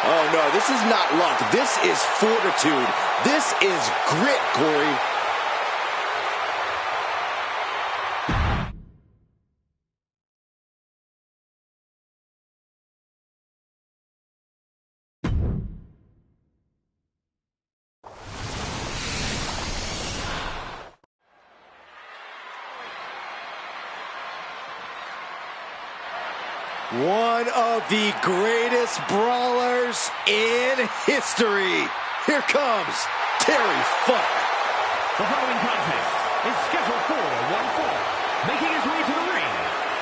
Oh, no, this is not luck. This is fortitude. This is grit, Corey. One of the greatest brawlers in history. Here comes Terry Funk. The following contest is scheduled for one fall. Making his way to the ring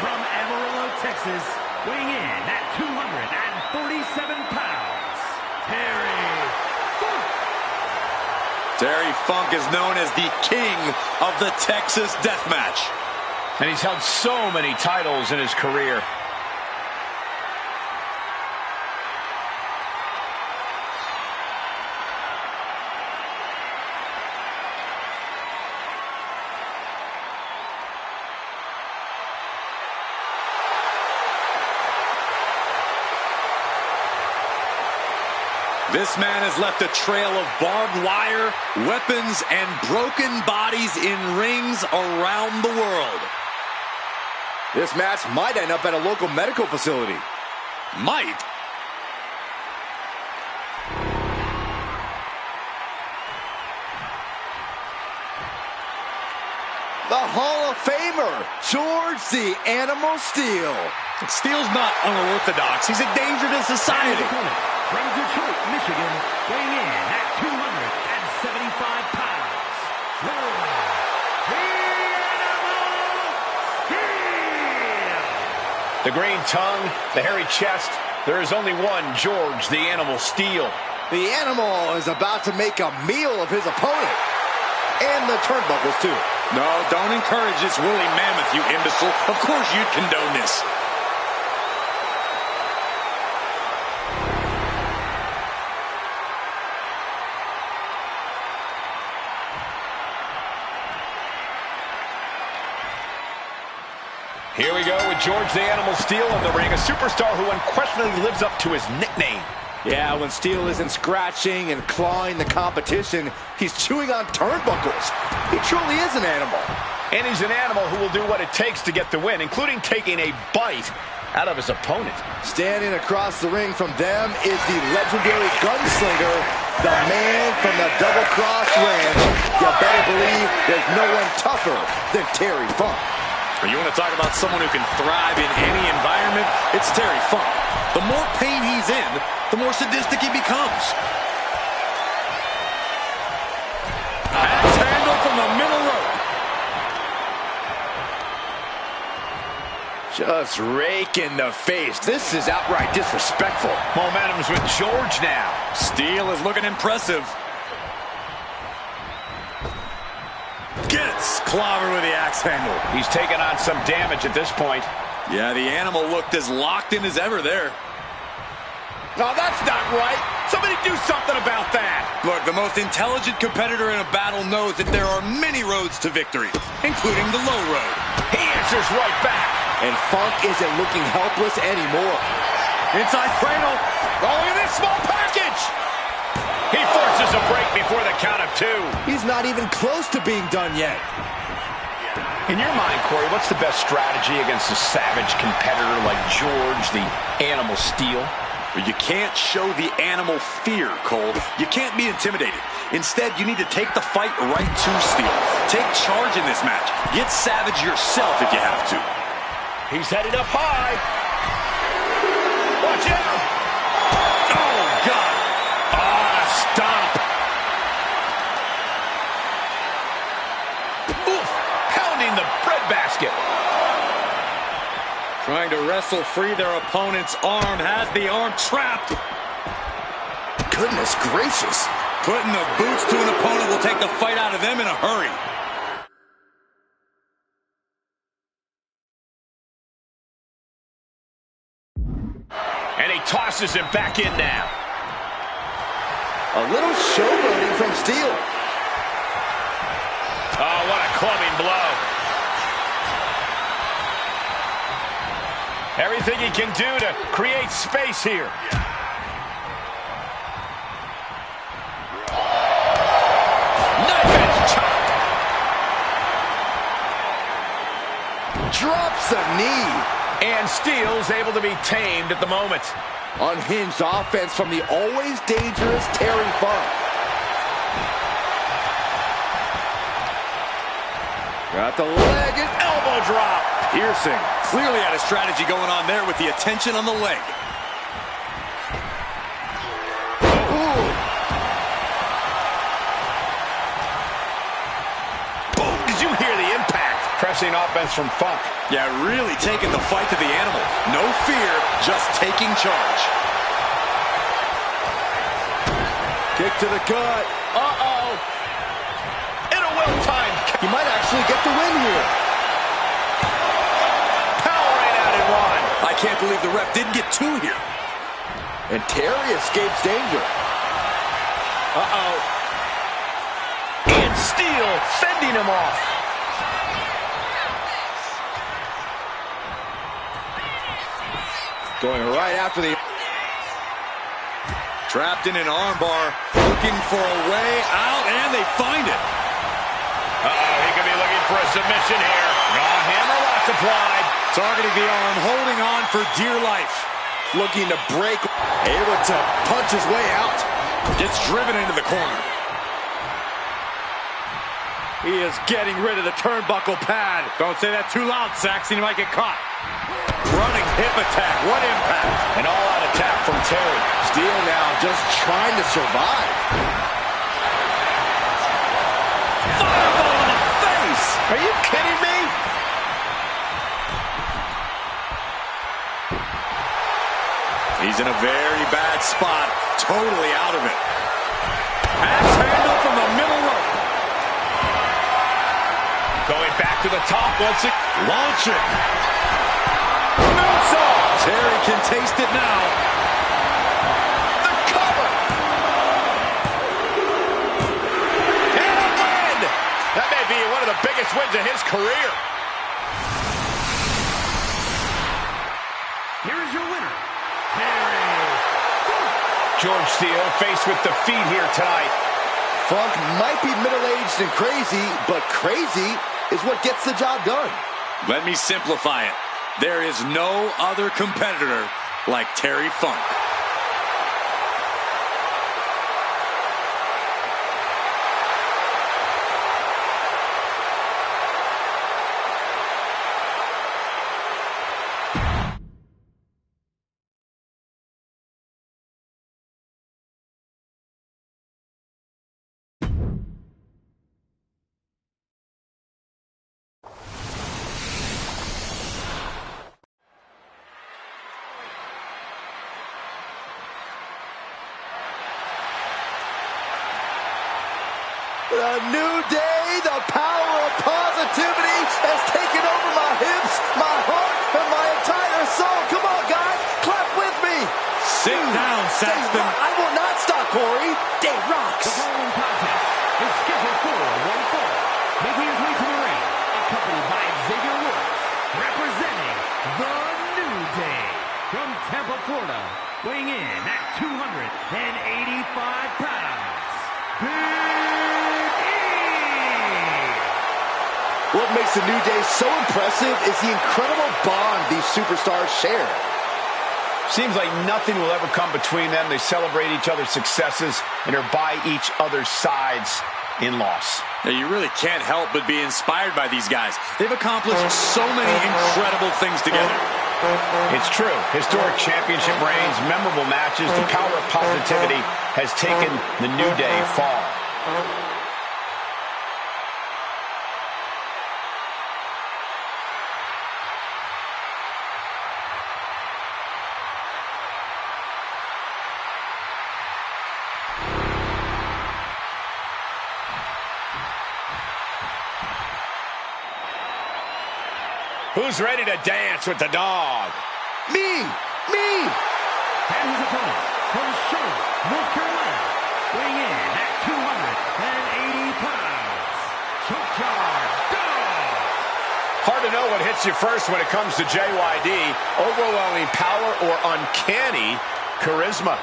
from Amarillo, Texas, weighing in at 247 pounds, Terry Funk. Terry Funk is known as the king of the Texas Deathmatch. And he's held so many titles in his career. This man has left a trail of barbed wire, weapons, and broken bodies in rings around the world. This match might end up at a local medical facility. Might. the Hall of Famer, George the Animal Steel. Steel's not unorthodox. He's a danger to society. From Detroit, Michigan, weighing in at 275 pounds, George the Animal Steel. The green tongue, the hairy chest. There is only one George the Animal Steel. The Animal is about to make a meal of his opponent. And the turnbuckles, too. No, don't encourage this woolly mammoth, you imbecile. Of course you'd condone this. Here we go with George the Animal Steel in the ring, a superstar who unquestionably lives up to his nickname. Yeah, when Steel isn't scratching and clawing the competition, he's chewing on turnbuckles. He truly is an animal. And he's an animal who will do what it takes to get the win, including taking a bite out of his opponent. Standing across the ring from them is the legendary gunslinger, the man from the Double Cross Ranch. You better believe there's no one tougher than Terry Funk. You want to talk about someone who can thrive in any environment? It's Terry Funk. The more pain he's in, the more sadistic he becomes. Axe handle from the middle rope. Just rake in the face. This is outright disrespectful. Momentum's with George now. Steel is looking impressive. Gets clobbered with the axe handle. He's taken on some damage at this point. Yeah, the animal looked as locked in as ever there. No, that's not right. Somebody do something about that. Look, the most intelligent competitor in a battle knows that there are many roads to victory, including the low road. He answers right back. And Funk isn't looking helpless anymore. Inside cradle. Oh, look at this small package. He forces a break before the count of two. He's not even close to being done yet. In your mind, Corey, what's the best strategy against a savage competitor like George the Animal Steel? You can't show the animal fear, Cole. You can't be intimidated. Instead, you need to take the fight right to Steel. Take charge in this match. Get savage yourself if you have to. He's headed up high. Watch out. Oh, God. Stop. Oof. Pounding the breadbasket. Trying to wrestle free their opponent's arm. Has the arm trapped. Goodness gracious. Putting the boots to an opponent will take the fight out of them in a hurry. And he tosses him back in now. A little showboating from Steel. Oh, what a clubbing blow. Everything he can do to create space here. Knife edge chop. Drops a knee. And Steel's able to be tamed at the moment. Unhinged offense from the always dangerous Terry Funk. Got the leg and elbow drop. Piercing. Clearly had a strategy going on there with the attention on the leg. Ooh. Boom. Did you hear the impact? Pressing offense from Funk. Yeah, really taking the fight to the animal. No fear, just taking charge. Kick to the gut. Uh-oh. And a well-timed. He might actually get the win here. Powering out in one. I can't believe the ref didn't get two here. And Terry escapes danger. Uh-oh. And Steel fending him off. Going right after the... Trapped in an armbar, looking for a way out, and they find it. Uh-oh, he could be looking for a submission here. Hammer lock applied. Targeting the arm, holding on for dear life. Looking to break, able to punch his way out. Gets driven into the corner. He is getting rid of the turnbuckle pad. Don't say that too loud, Saxton. You might get caught. Running hip attack. What impact. An all-out attack from Terry. Steel now just trying to survive. Fireball in the face. Are you kidding me? He's in a very bad spot. Totally out of it. Axe handle from the middle rope. Going back to the top once it Launching. Moonsault. Terry can taste it now. the cover. And a win. That may be one of the biggest wins of his career. Here is your winner, Terry. George Steele faced with defeat here tonight. Funk might be middle-aged and crazy, but crazy is what gets the job done. Let me simplify it. There is no other competitor like Terry Funk. The new day, the power of positivity has taken over my hips, my heart, and my entire soul. Come on, guys, clap with me. Sit down, Saxton. I will not stop, Corey. Day rocks. The following contest is scheduled for one fall. Making his way to the ring, accompanied by Xavier Woods, representing the New Day from Tampa, Florida, weighing in at 285 pounds. What makes the New Day so impressive is the incredible bond these superstars share. Seems like nothing will ever come between them. They celebrate each other's successes and are by each other's sides in loss. Now, you really can't help but be inspired by these guys. They've accomplished so many incredible things together. It's true. Historic championship reigns, memorable matches. The power of positivity has taken the New Day far. Who's ready to dance with the dog? Me! And his opponent from Charlotte, North Carolina, weighing in at 280 pounds, Junkyard Dog. Hard to know what hits you first when it comes to JYD. Overwhelming power or uncanny charisma.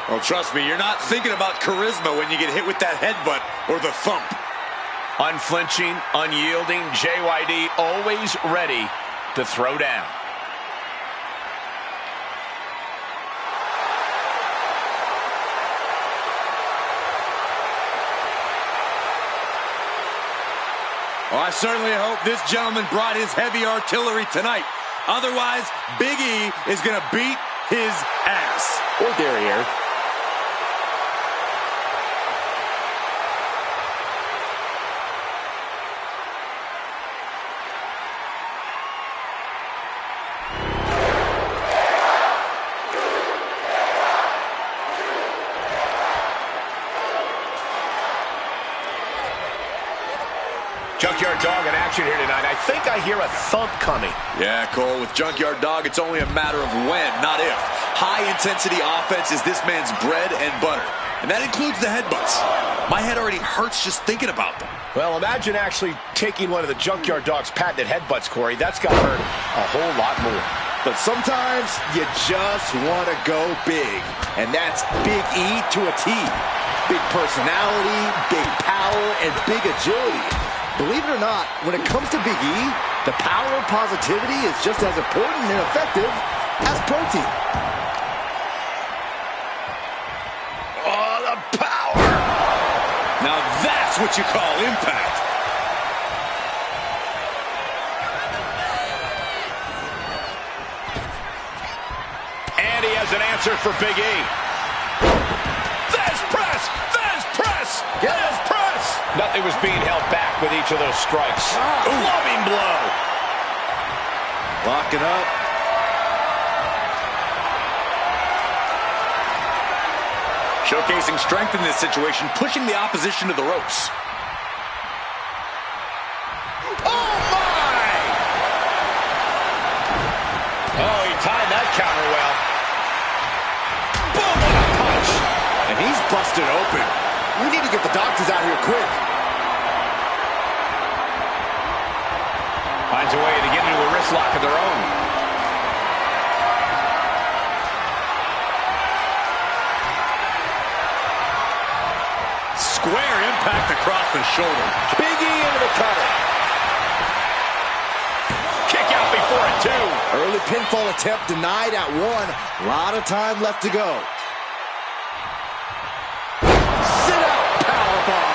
Well, trust me, you're not thinking about charisma when you get hit with that headbutt or the thump. Unflinching, unyielding, JYD always ready to throw down. Well, I certainly hope this gentleman brought his heavy artillery tonight. Otherwise, Big E is going to beat his ass. Or derriere. Junkyard Dog in action here tonight. I think I hear a thump coming. Yeah, Cole, with Junkyard Dog, it's only a matter of when, not if. High-intensity offense is this man's bread and butter. And that includes the headbutts. My head already hurts just thinking about them. Well, imagine actually taking one of the Junkyard Dog's patented headbutts, Corey. That's got to hurt a whole lot more. But sometimes you just want to go big. And that's Big E to a T. Big personality, big power, and big agility. Believe it or not, when it comes to Big E, the power of positivity is just as important and effective as protein. Oh, the power! Now that's what you call impact. has an answer for Big E. Thesz press! Thesz press! Thesz press! Nothing was being held back with each of those strikes. Clubbing blow. Locking up. Showcasing strength in this situation, pushing the opposition to the ropes. Oh, my! Oh, he timed that counter well. Boom, what a punch! And he's busted open. We need to get the doctors out here quick. Finds a way to get into a wrist lock of their own. Square impact across the shoulder. Big E into the cutter. Kick out before it, too. Early pinfall attempt denied at 1. A lot of time left to go. Sit out powerbomb.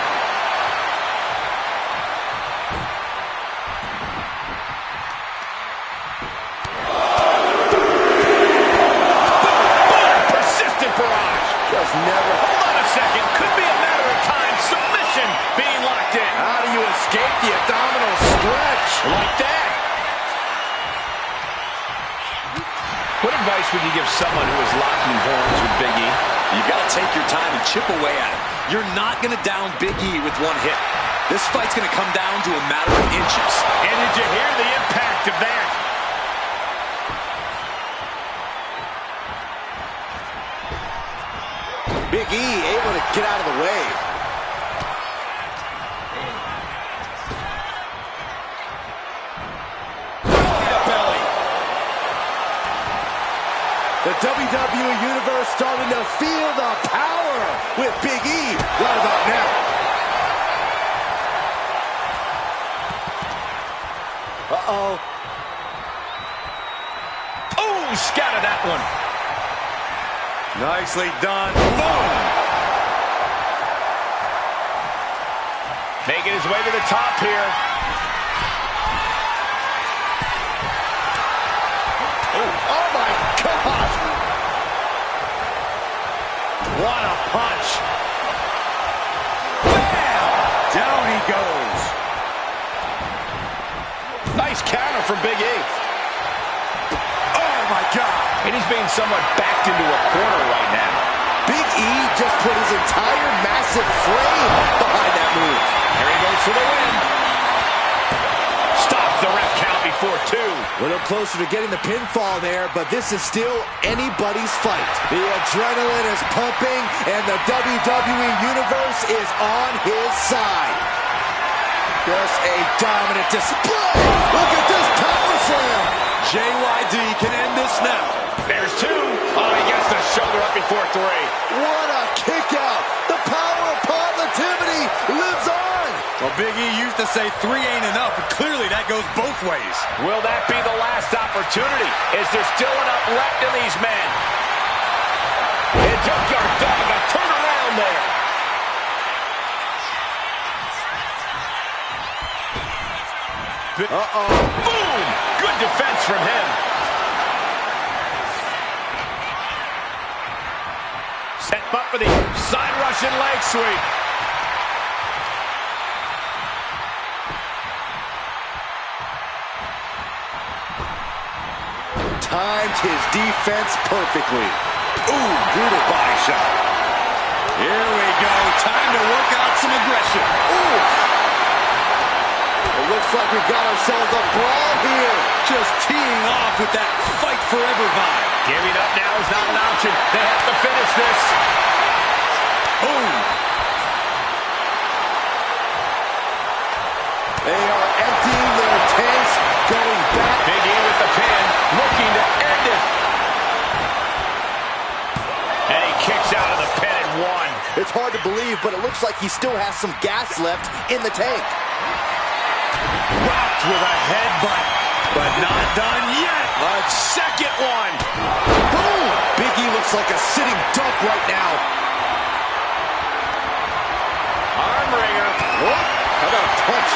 Persistent barrage. Just never. Hold on a second. Could be a matter of time. Submission being locked in. How do you escape the abdominal stretch? Like that. What advice would you give someone who is locking horns with Big E? You've got to take your time and chip away at it. You're not going to down Big E with one hit. This fight's going to come down to a matter of inches. And did you hear the impact of that? Big E able to get out of the way. Belly. The WWE Universe starting to feel the power with Big E right about now. Uh-oh. Oh, scattered that one. Nicely done. Boom. Making his way to the top here. Oh my God! What a punch. Bam! Down he goes. Nice counter from Big E. Oh my God! And he's being somewhat backed into a corner right now. Big E just put his entire massive frame behind that move. Here he goes for the win. Stops the ref count before 2. A little closer to getting the pinfall there, but this is still anybody's fight. The adrenaline is pumping, and the WWE Universe is on his side. Just a dominant display. Look at this power slam. JYD can end this now. There's 2. Oh, he gets the shoulder up before 3. What a kick out. The power of positivity lives on. Well, Big E used to say 3 ain't enough, but clearly that goes both ways. Will that be the last opportunity? Is there still enough left in these men? And Junkyard Dog got turned around there. Uh-oh. Boom! Good defense from him. Set up for the side Russian leg sweep. Timed his defense perfectly. Ooh, brutal body shot. Here we go. Time to work out some aggression. Ooh. It looks like we've got ourselves a brawl here. Just teeing off with that fight forever vibe. Giving up now is not an option. They have to finish this. Boom. They are emptying their tanks, going back. Big E with the pin, looking to end it. And he kicks out of the pin at 1. It's hard to believe, but it looks like he still has some gas left in the tank. Rocked with a headbutt, but not done yet. A second one. Boom! Big E looks like a sitting duck right now. Arm wringer. What? How about a punch?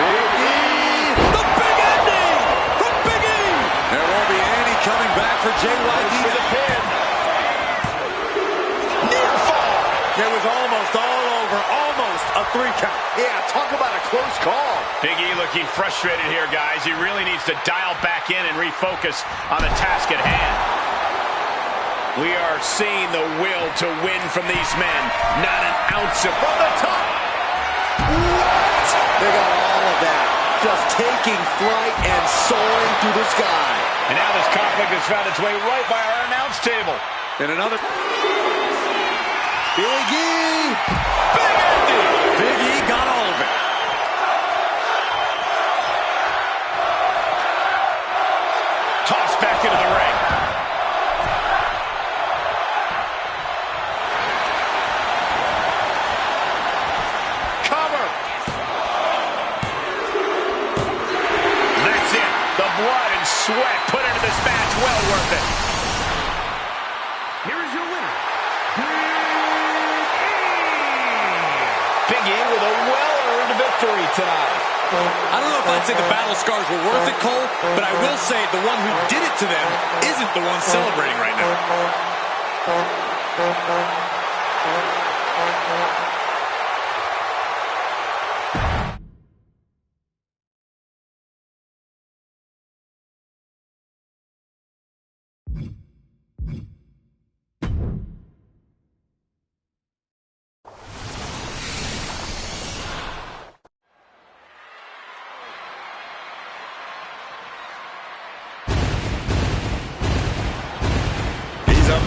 Big E! The big ending from Big E. There won't be any coming back for JYD the pin. Near fall. It was almost all over. Almost a 3 count. Yeah, talk about a close call. Big E looking frustrated here, guys. He really needs to dial back in and refocus on the task at hand. We are seeing the will to win from these men. Not an ounce of... From the top! What? They got all of that. Just taking flight and soaring through the sky. And now this conflict has found its way right by our announce table. And another... Big E! Big ending! Big E got all of it. Tossed back into the ring. Cover! That's it. The blood and sweat put into this match. Well worth it. Here is your winner, Big E with a well-earned victory tonight. I don't know if I'd say the battle scars were worth it, Cole, but I will say the one who did it to them isn't the one celebrating right now.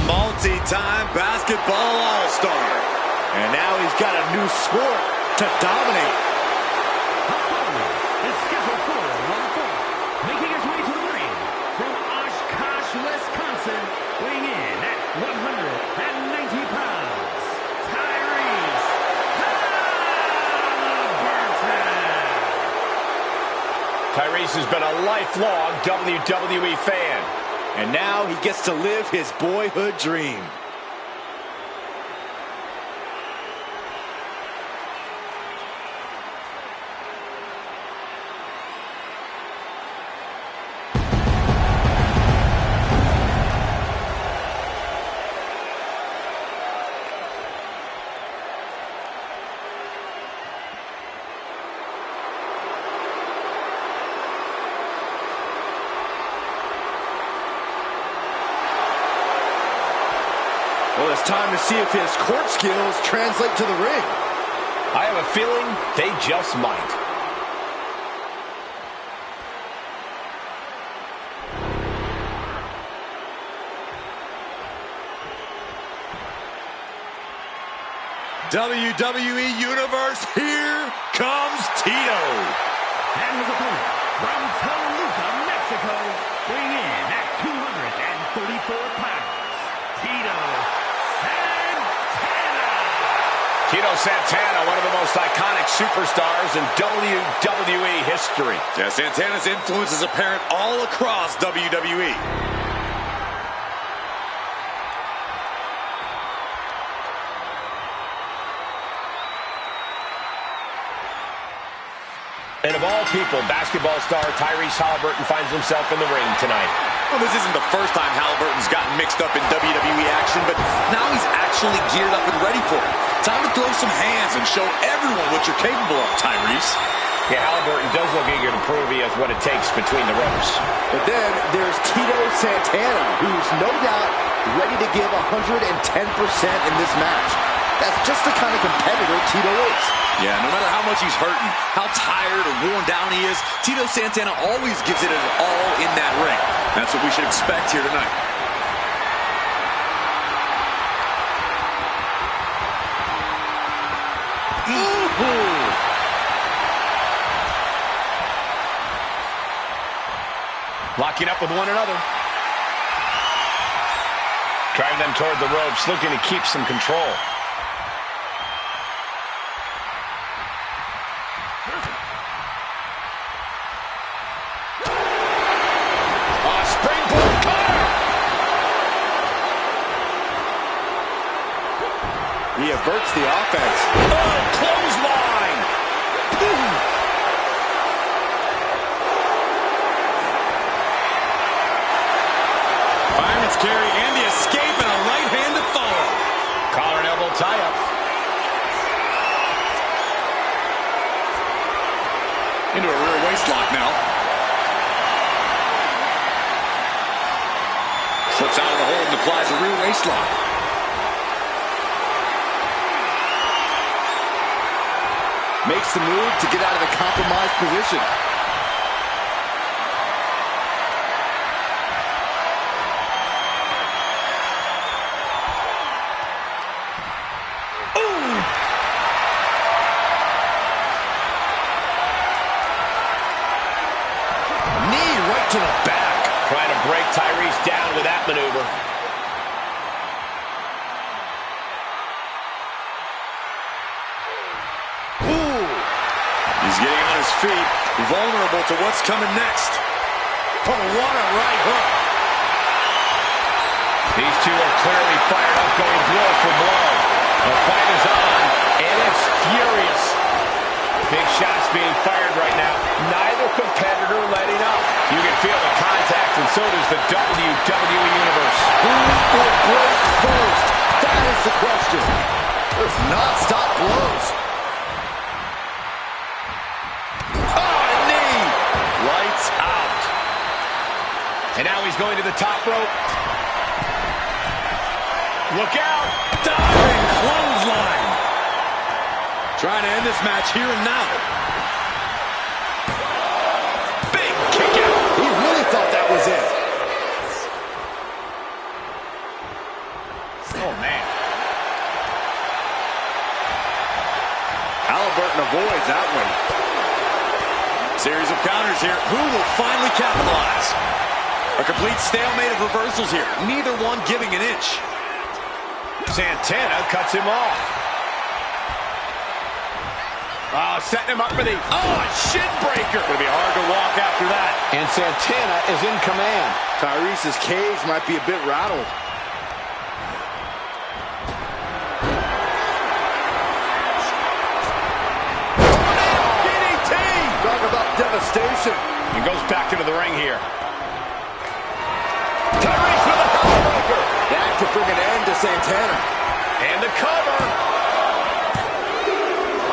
Multi-time basketball all-star. And now he's got a new sport to dominate. is scheduled for one fall. Making his way to the ring from Oshkosh, Wisconsin, weighing in at 190 pounds, Tyrese Halliburton. Tyrese has been a lifelong WWE fan. And now he gets to live his boyhood dream. Well, it's time to see if his court skills translate to the ring. I have a feeling they just might. WWE Universe, here comes Tito. And his opponent from Toluca, Mexico, weighing in at 234 pounds, Tito Santana, one of the most iconic superstars in WWE history. Yeah, Santana's influence is apparent all across WWE. And of all people, basketball star Tyrese Halliburton finds himself in the ring tonight. Well, this isn't the first time Halliburton's gotten mixed up in WWE action, but now he's actually geared up and ready for it. Time to throw some hands and show everyone what you're capable of, Tyrese. Yeah, Halliburton does look eager to prove he has what it takes between the ropes. But then there's Tito Santana, who's no doubt ready to give 110% in this match. That's just the kind of competitor Tito is. Yeah, no matter how much he's hurting, how tired or worn down he is, Tito Santana always gives it all in that ring. That's what we should expect here tonight. Locking up with one another. Driving them toward the ropes, looking to keep some control. Springboard cutter! He averts the offense. Oh, clothesline! Firing carry and the escape and a right hand to follow. Collar and elbow tie-up. Into a rear waist lock now. Slips out of the hold and applies a rear waist lock. Makes the move to get out of the compromised position. To the back. Trying to break Tyrese down with that maneuver. Ooh. He's getting on his feet, vulnerable to what's coming next. Oh, what a right hook. These two are clearly fired up, going blow for blow. The fight is on, and it's furious. Big shots being fired right now. Neither competitor letting up. You can feel the contact, and so does the WWE Universe. Who will break first? That is the question. There's non-stop blows. Oh, knee! Lights out. And now he's going to the top rope. Look out! Diving clothesline. Trying to end this match here and now. Big kick out. He really thought that was it. Oh, man. Halliburton avoids that one. Series of counters here. Who will finally capitalize? A complete stalemate of reversals here. Neither one giving an inch. Santana cuts him off. Oh, setting him up for the shin breaker. It'll be hard to walk after that. And Santana is in command. Tyrese's cage might be a bit rattled. DDT! Talk about devastation. He goes back into the ring here. Tyrese with a Hellbreaker. That could bring an end to Santana. And the cover.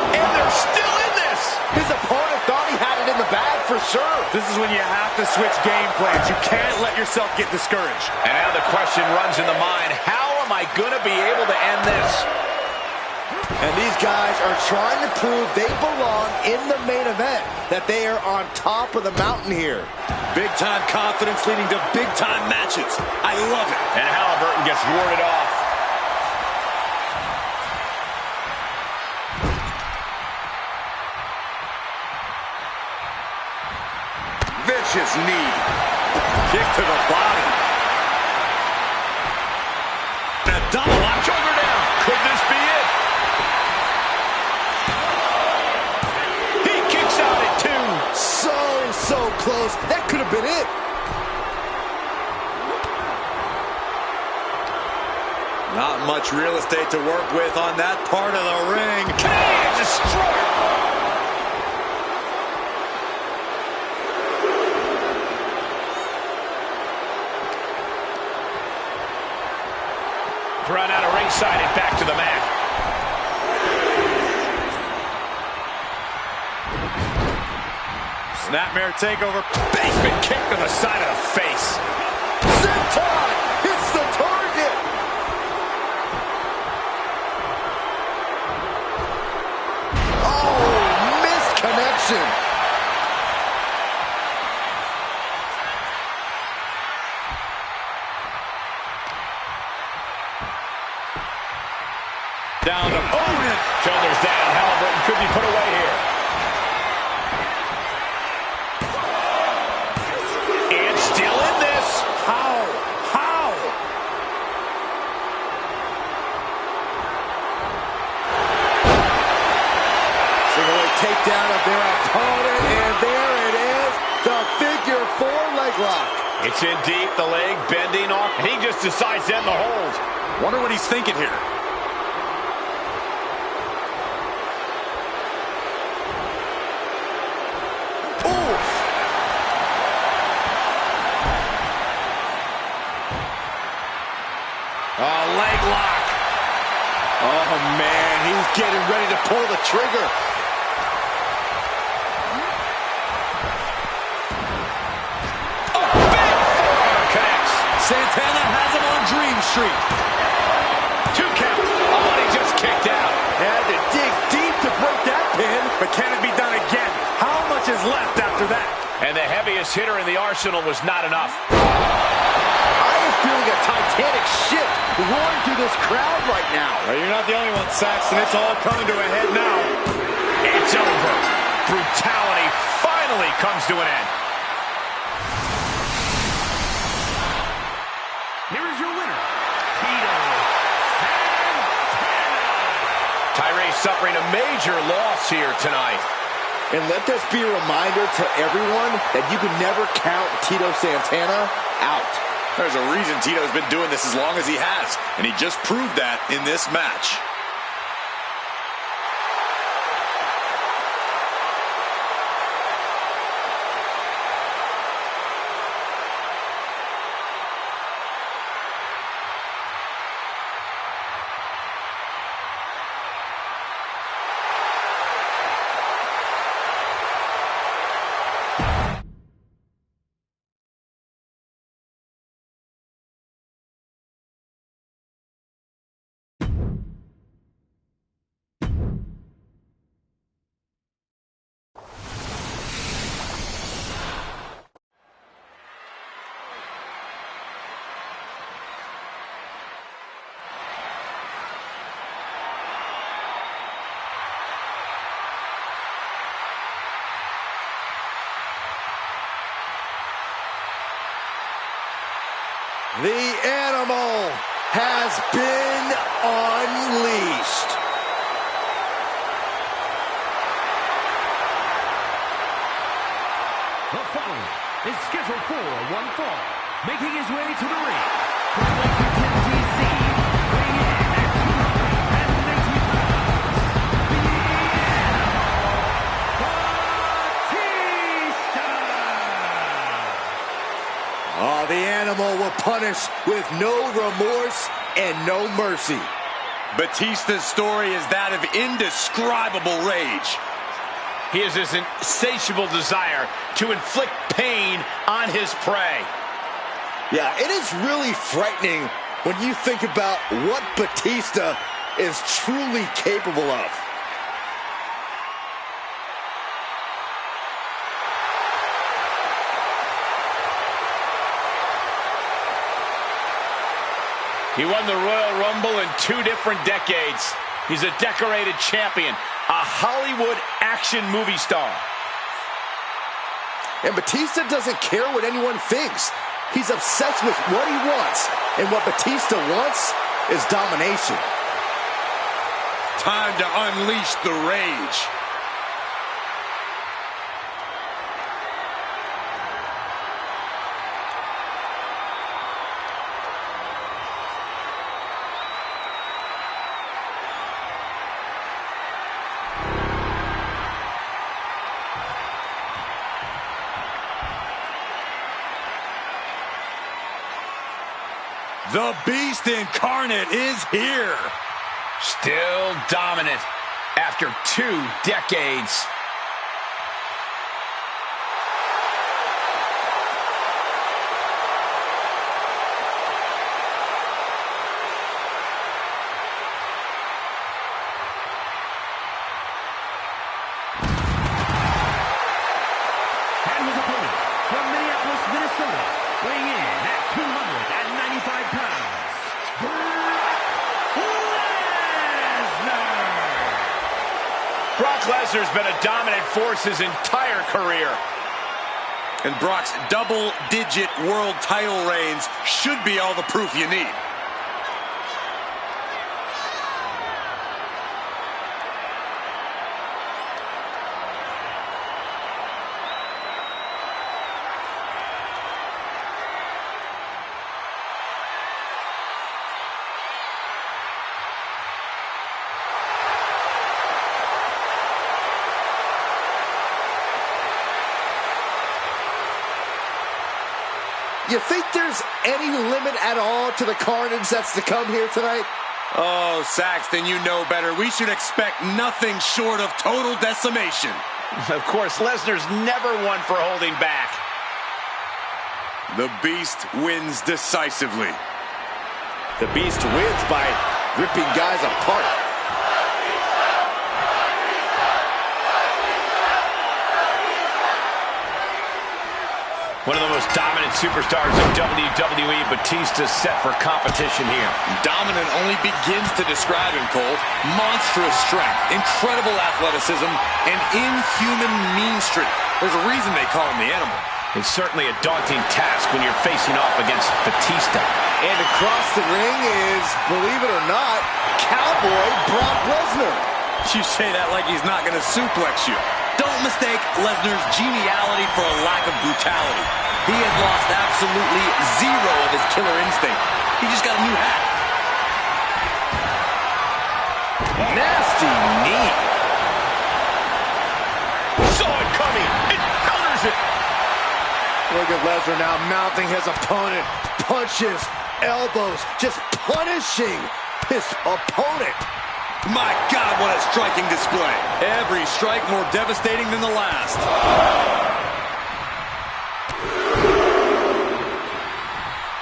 And they're still in this. His opponent thought he had it in the bag for sure. This is when you have to switch game plans. You can't let yourself get discouraged. And now the question runs in the mind, how am I going to be able to end this? And these guys are trying to prove they belong in the main event, that they are on top of the mountain here. Big-time confidence leading to big-time matches. I love it. And Halliburton gets warded off. Vicious knee. Kick to the body. And a double up. Shoulder down. Could this be it? He kicks out at 2. So close. That could have been it. Not much real estate to work with on that part of the ring. Canadian destroyer. Run out of ringside and back to the mat. Snapmare takeover. Basement kick to the side of the face. Senton hits the target. Oh, missed connection. Down to opponent. Shoulders down. Halliburton could be put away here. And still in this. How? Single leg takedown of their opponent, and there it is, the figure 4 leg lock. It's in deep, the leg bending off, and he just decides to end the hold. Wonder what he's thinking here. getting ready to pull the trigger. A big forearm connects. Santana has him on Dream Street. 2 count. Oh, and he just kicked out. Had to dig deep to break that pin. But can it be done again? How much is left after that? And the heaviest hitter in the arsenal was not enough. I am feeling a titanic shift roaring through this crowd right now. Well, you're not the only one, Saxton. It's all coming to a head now. It's over. Brutality finally comes to an end. Here is your winner, Tito Santana. Tyree suffering a major loss here tonight. And let this be a reminder to everyone that you can never count Tito Santana out. There's a reason Tito's been doing this as long as he has, and he just proved that in this match. The animal has been unleashed. The following is scheduled for one fall, making his way to the ring from Washington, D.C., weighing in at 280 pounds, the Animal, Batista! The animal will punish with no remorse and no mercy. Batista's story is that of indescribable rage. He has this insatiable desire to inflict pain on his prey. Yeah, it is really frightening when you think about what Batista is truly capable of. He won the Royal Rumble in 2 different decades. He's a decorated champion, a Hollywood action movie star. And Batista doesn't care what anyone thinks. He's obsessed with what he wants. And what Batista wants is domination. Time to unleash the rage. The Beast Incarnate is here. Still dominant after 2 decades. And his opponent from Minneapolis, Minnesota, weighing in at 295 pounds, Brock Lesnar's been a dominant force his entire career. And Brock's double-digit world title reigns should be all the proof you need. You think there's any limit at all to the carnage that's to come here tonight? Oh, Saxton, you know better. We should expect nothing short of total decimation. Of course, Lesnar's never one for holding back. The Beast wins decisively. The Beast wins by ripping guys apart. One of the most dominant superstars in WWE, Batista's set for competition here. Dominant only begins to describe him, Cole. Monstrous strength, incredible athleticism, and inhuman mean streak. There's a reason they call him the Animal. It's certainly a daunting task when you're facing off against Batista. And across the ring is, believe it or not, Cowboy Brock Lesnar. You say that like he's not going to suplex you. Don't mistake Lesnar's geniality for a lack of brutality. He has lost absolutely zero of his killer instinct. He just got a new hat. Nasty knee. Saw it coming. It counters it. Look at Lesnar now mounting his opponent. Punches, elbows, just punishing his opponent. My God, what a striking display. Every strike more devastating than the last.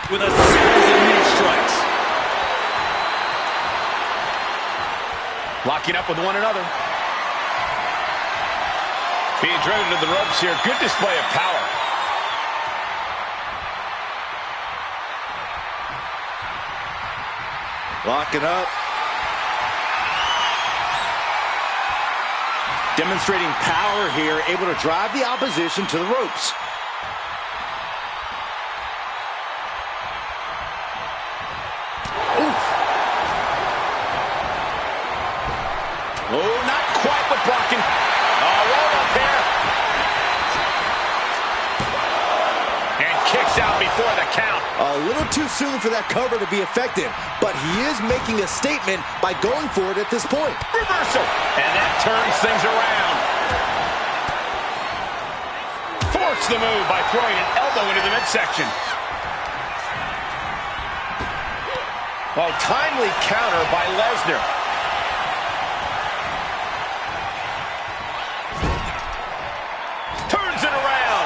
With a series of knee strikes. Locking up with one another. Being driven to the ropes here. Good display of power. Locking up. Demonstrating power here, able to drive the opposition to the ropes. Oof. Oh, not quite with Brocken. Oh, roll up here. And kicks out before the count. A little too soon for that cover to be effective, but he is making a statement by going for it at this point. Reversal. And that turns things around. Force the move by throwing an elbow into the midsection. Oh, timely counter by Lesnar. Turns it around.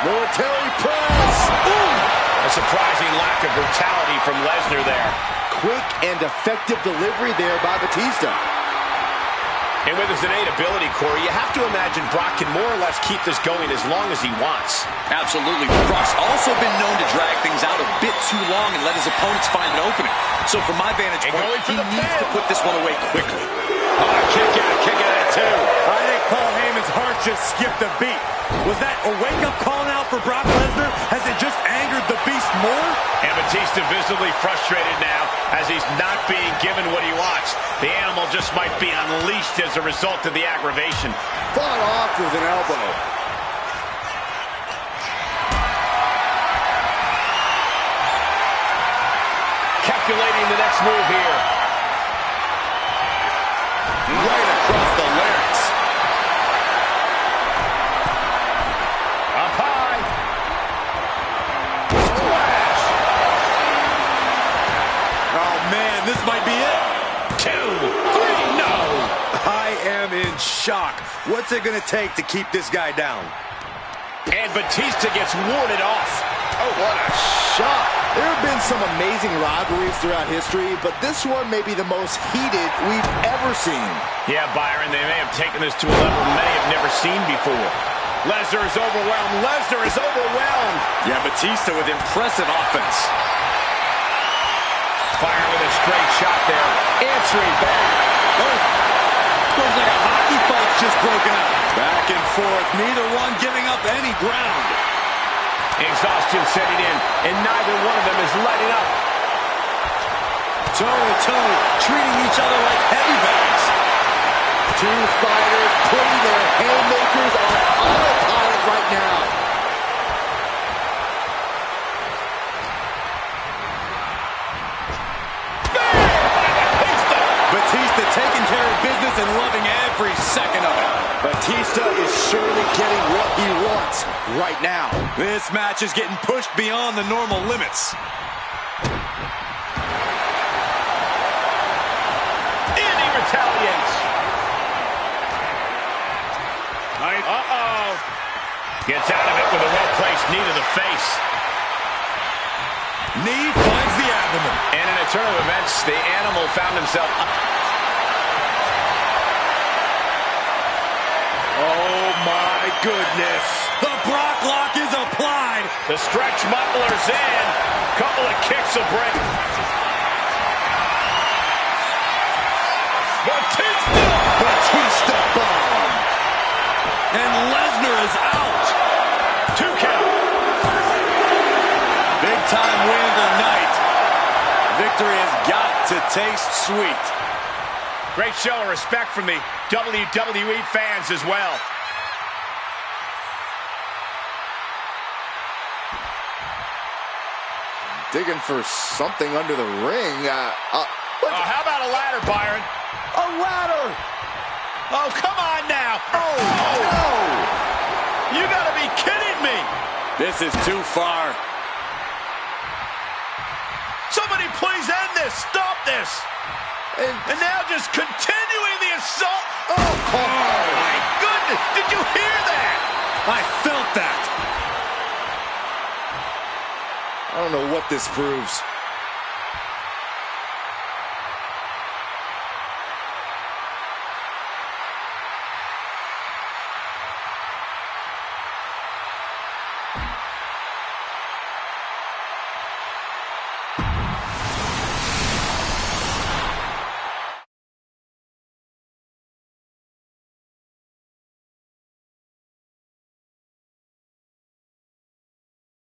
Military press. Ooh. A surprising lack of brutality from Lesnar there. Quick and effective delivery there by Batista. And with his innate ability, Corey, you have to imagine Brock can more or less keep this going as long as he wants. Absolutely. Brock's also been known to drag things out a bit too long and let his opponents find an opening. So from my vantage point, he needs to put this one away quickly. Oh, kick out too. I think Paul Heyman's heart just skipped a beat. Was that a wake-up call now for Brock Lesnar? Has it just angered the Beast more? And Batista visibly frustrated now as he's not being given what he wants. The Animal just might be unleashed as a result of the aggravation. Fought off with an elbow. Calculating the next move here. Right across the larynx. Up high. Splash. Oh, man, this might be it. 2, 3, no. I am in shock. What's it going to take to keep this guy down? And Batista gets warded off. Oh, what a Shot. There have been some amazing rivalries throughout history, but this one may be the most heated we've ever seen. Yeah, Byron, they may have taken this to a level many have never seen before. Lesnar is overwhelmed. Lesnar is overwhelmed. Yeah, Batista with impressive offense. Fire with a straight shot there. Answering back. Oh, looks like a hockey fight's just broken up. Back and forth, neither one giving up any ground. Exhaustion setting in, and neither one of them is letting up. Toe-to-toe, treating each other like heavy bags. Two fighters putting their haymakers on autopilot right now. Batista taking care of business and loving every second of it. Batista is surely getting what he wants right now. This match is getting pushed beyond the normal limits. And he retaliates. Uh-oh. Gets out of it with a well-placed knee to the face. Knee finds the abdomen. And in a turn of events, the animal found himself... Oh, my goodness. The Brock Lock is applied. The stretch muffler's in. Couple of kicks will break. Batista bomb. And Lesnar is out. 2 count. Big time win tonight. Victory has got to taste sweet. Great show of respect from the WWE fans as well. Digging for something under the ring. How about a ladder, Byron? A ladder! Oh, come on now. Oh, no! You gotta be kidding me. This is too far. Somebody please end this. Stop this. And now just continuing the assault. Oh, come on! My goodness. Did you hear that? I felt that. I don't know what this proves.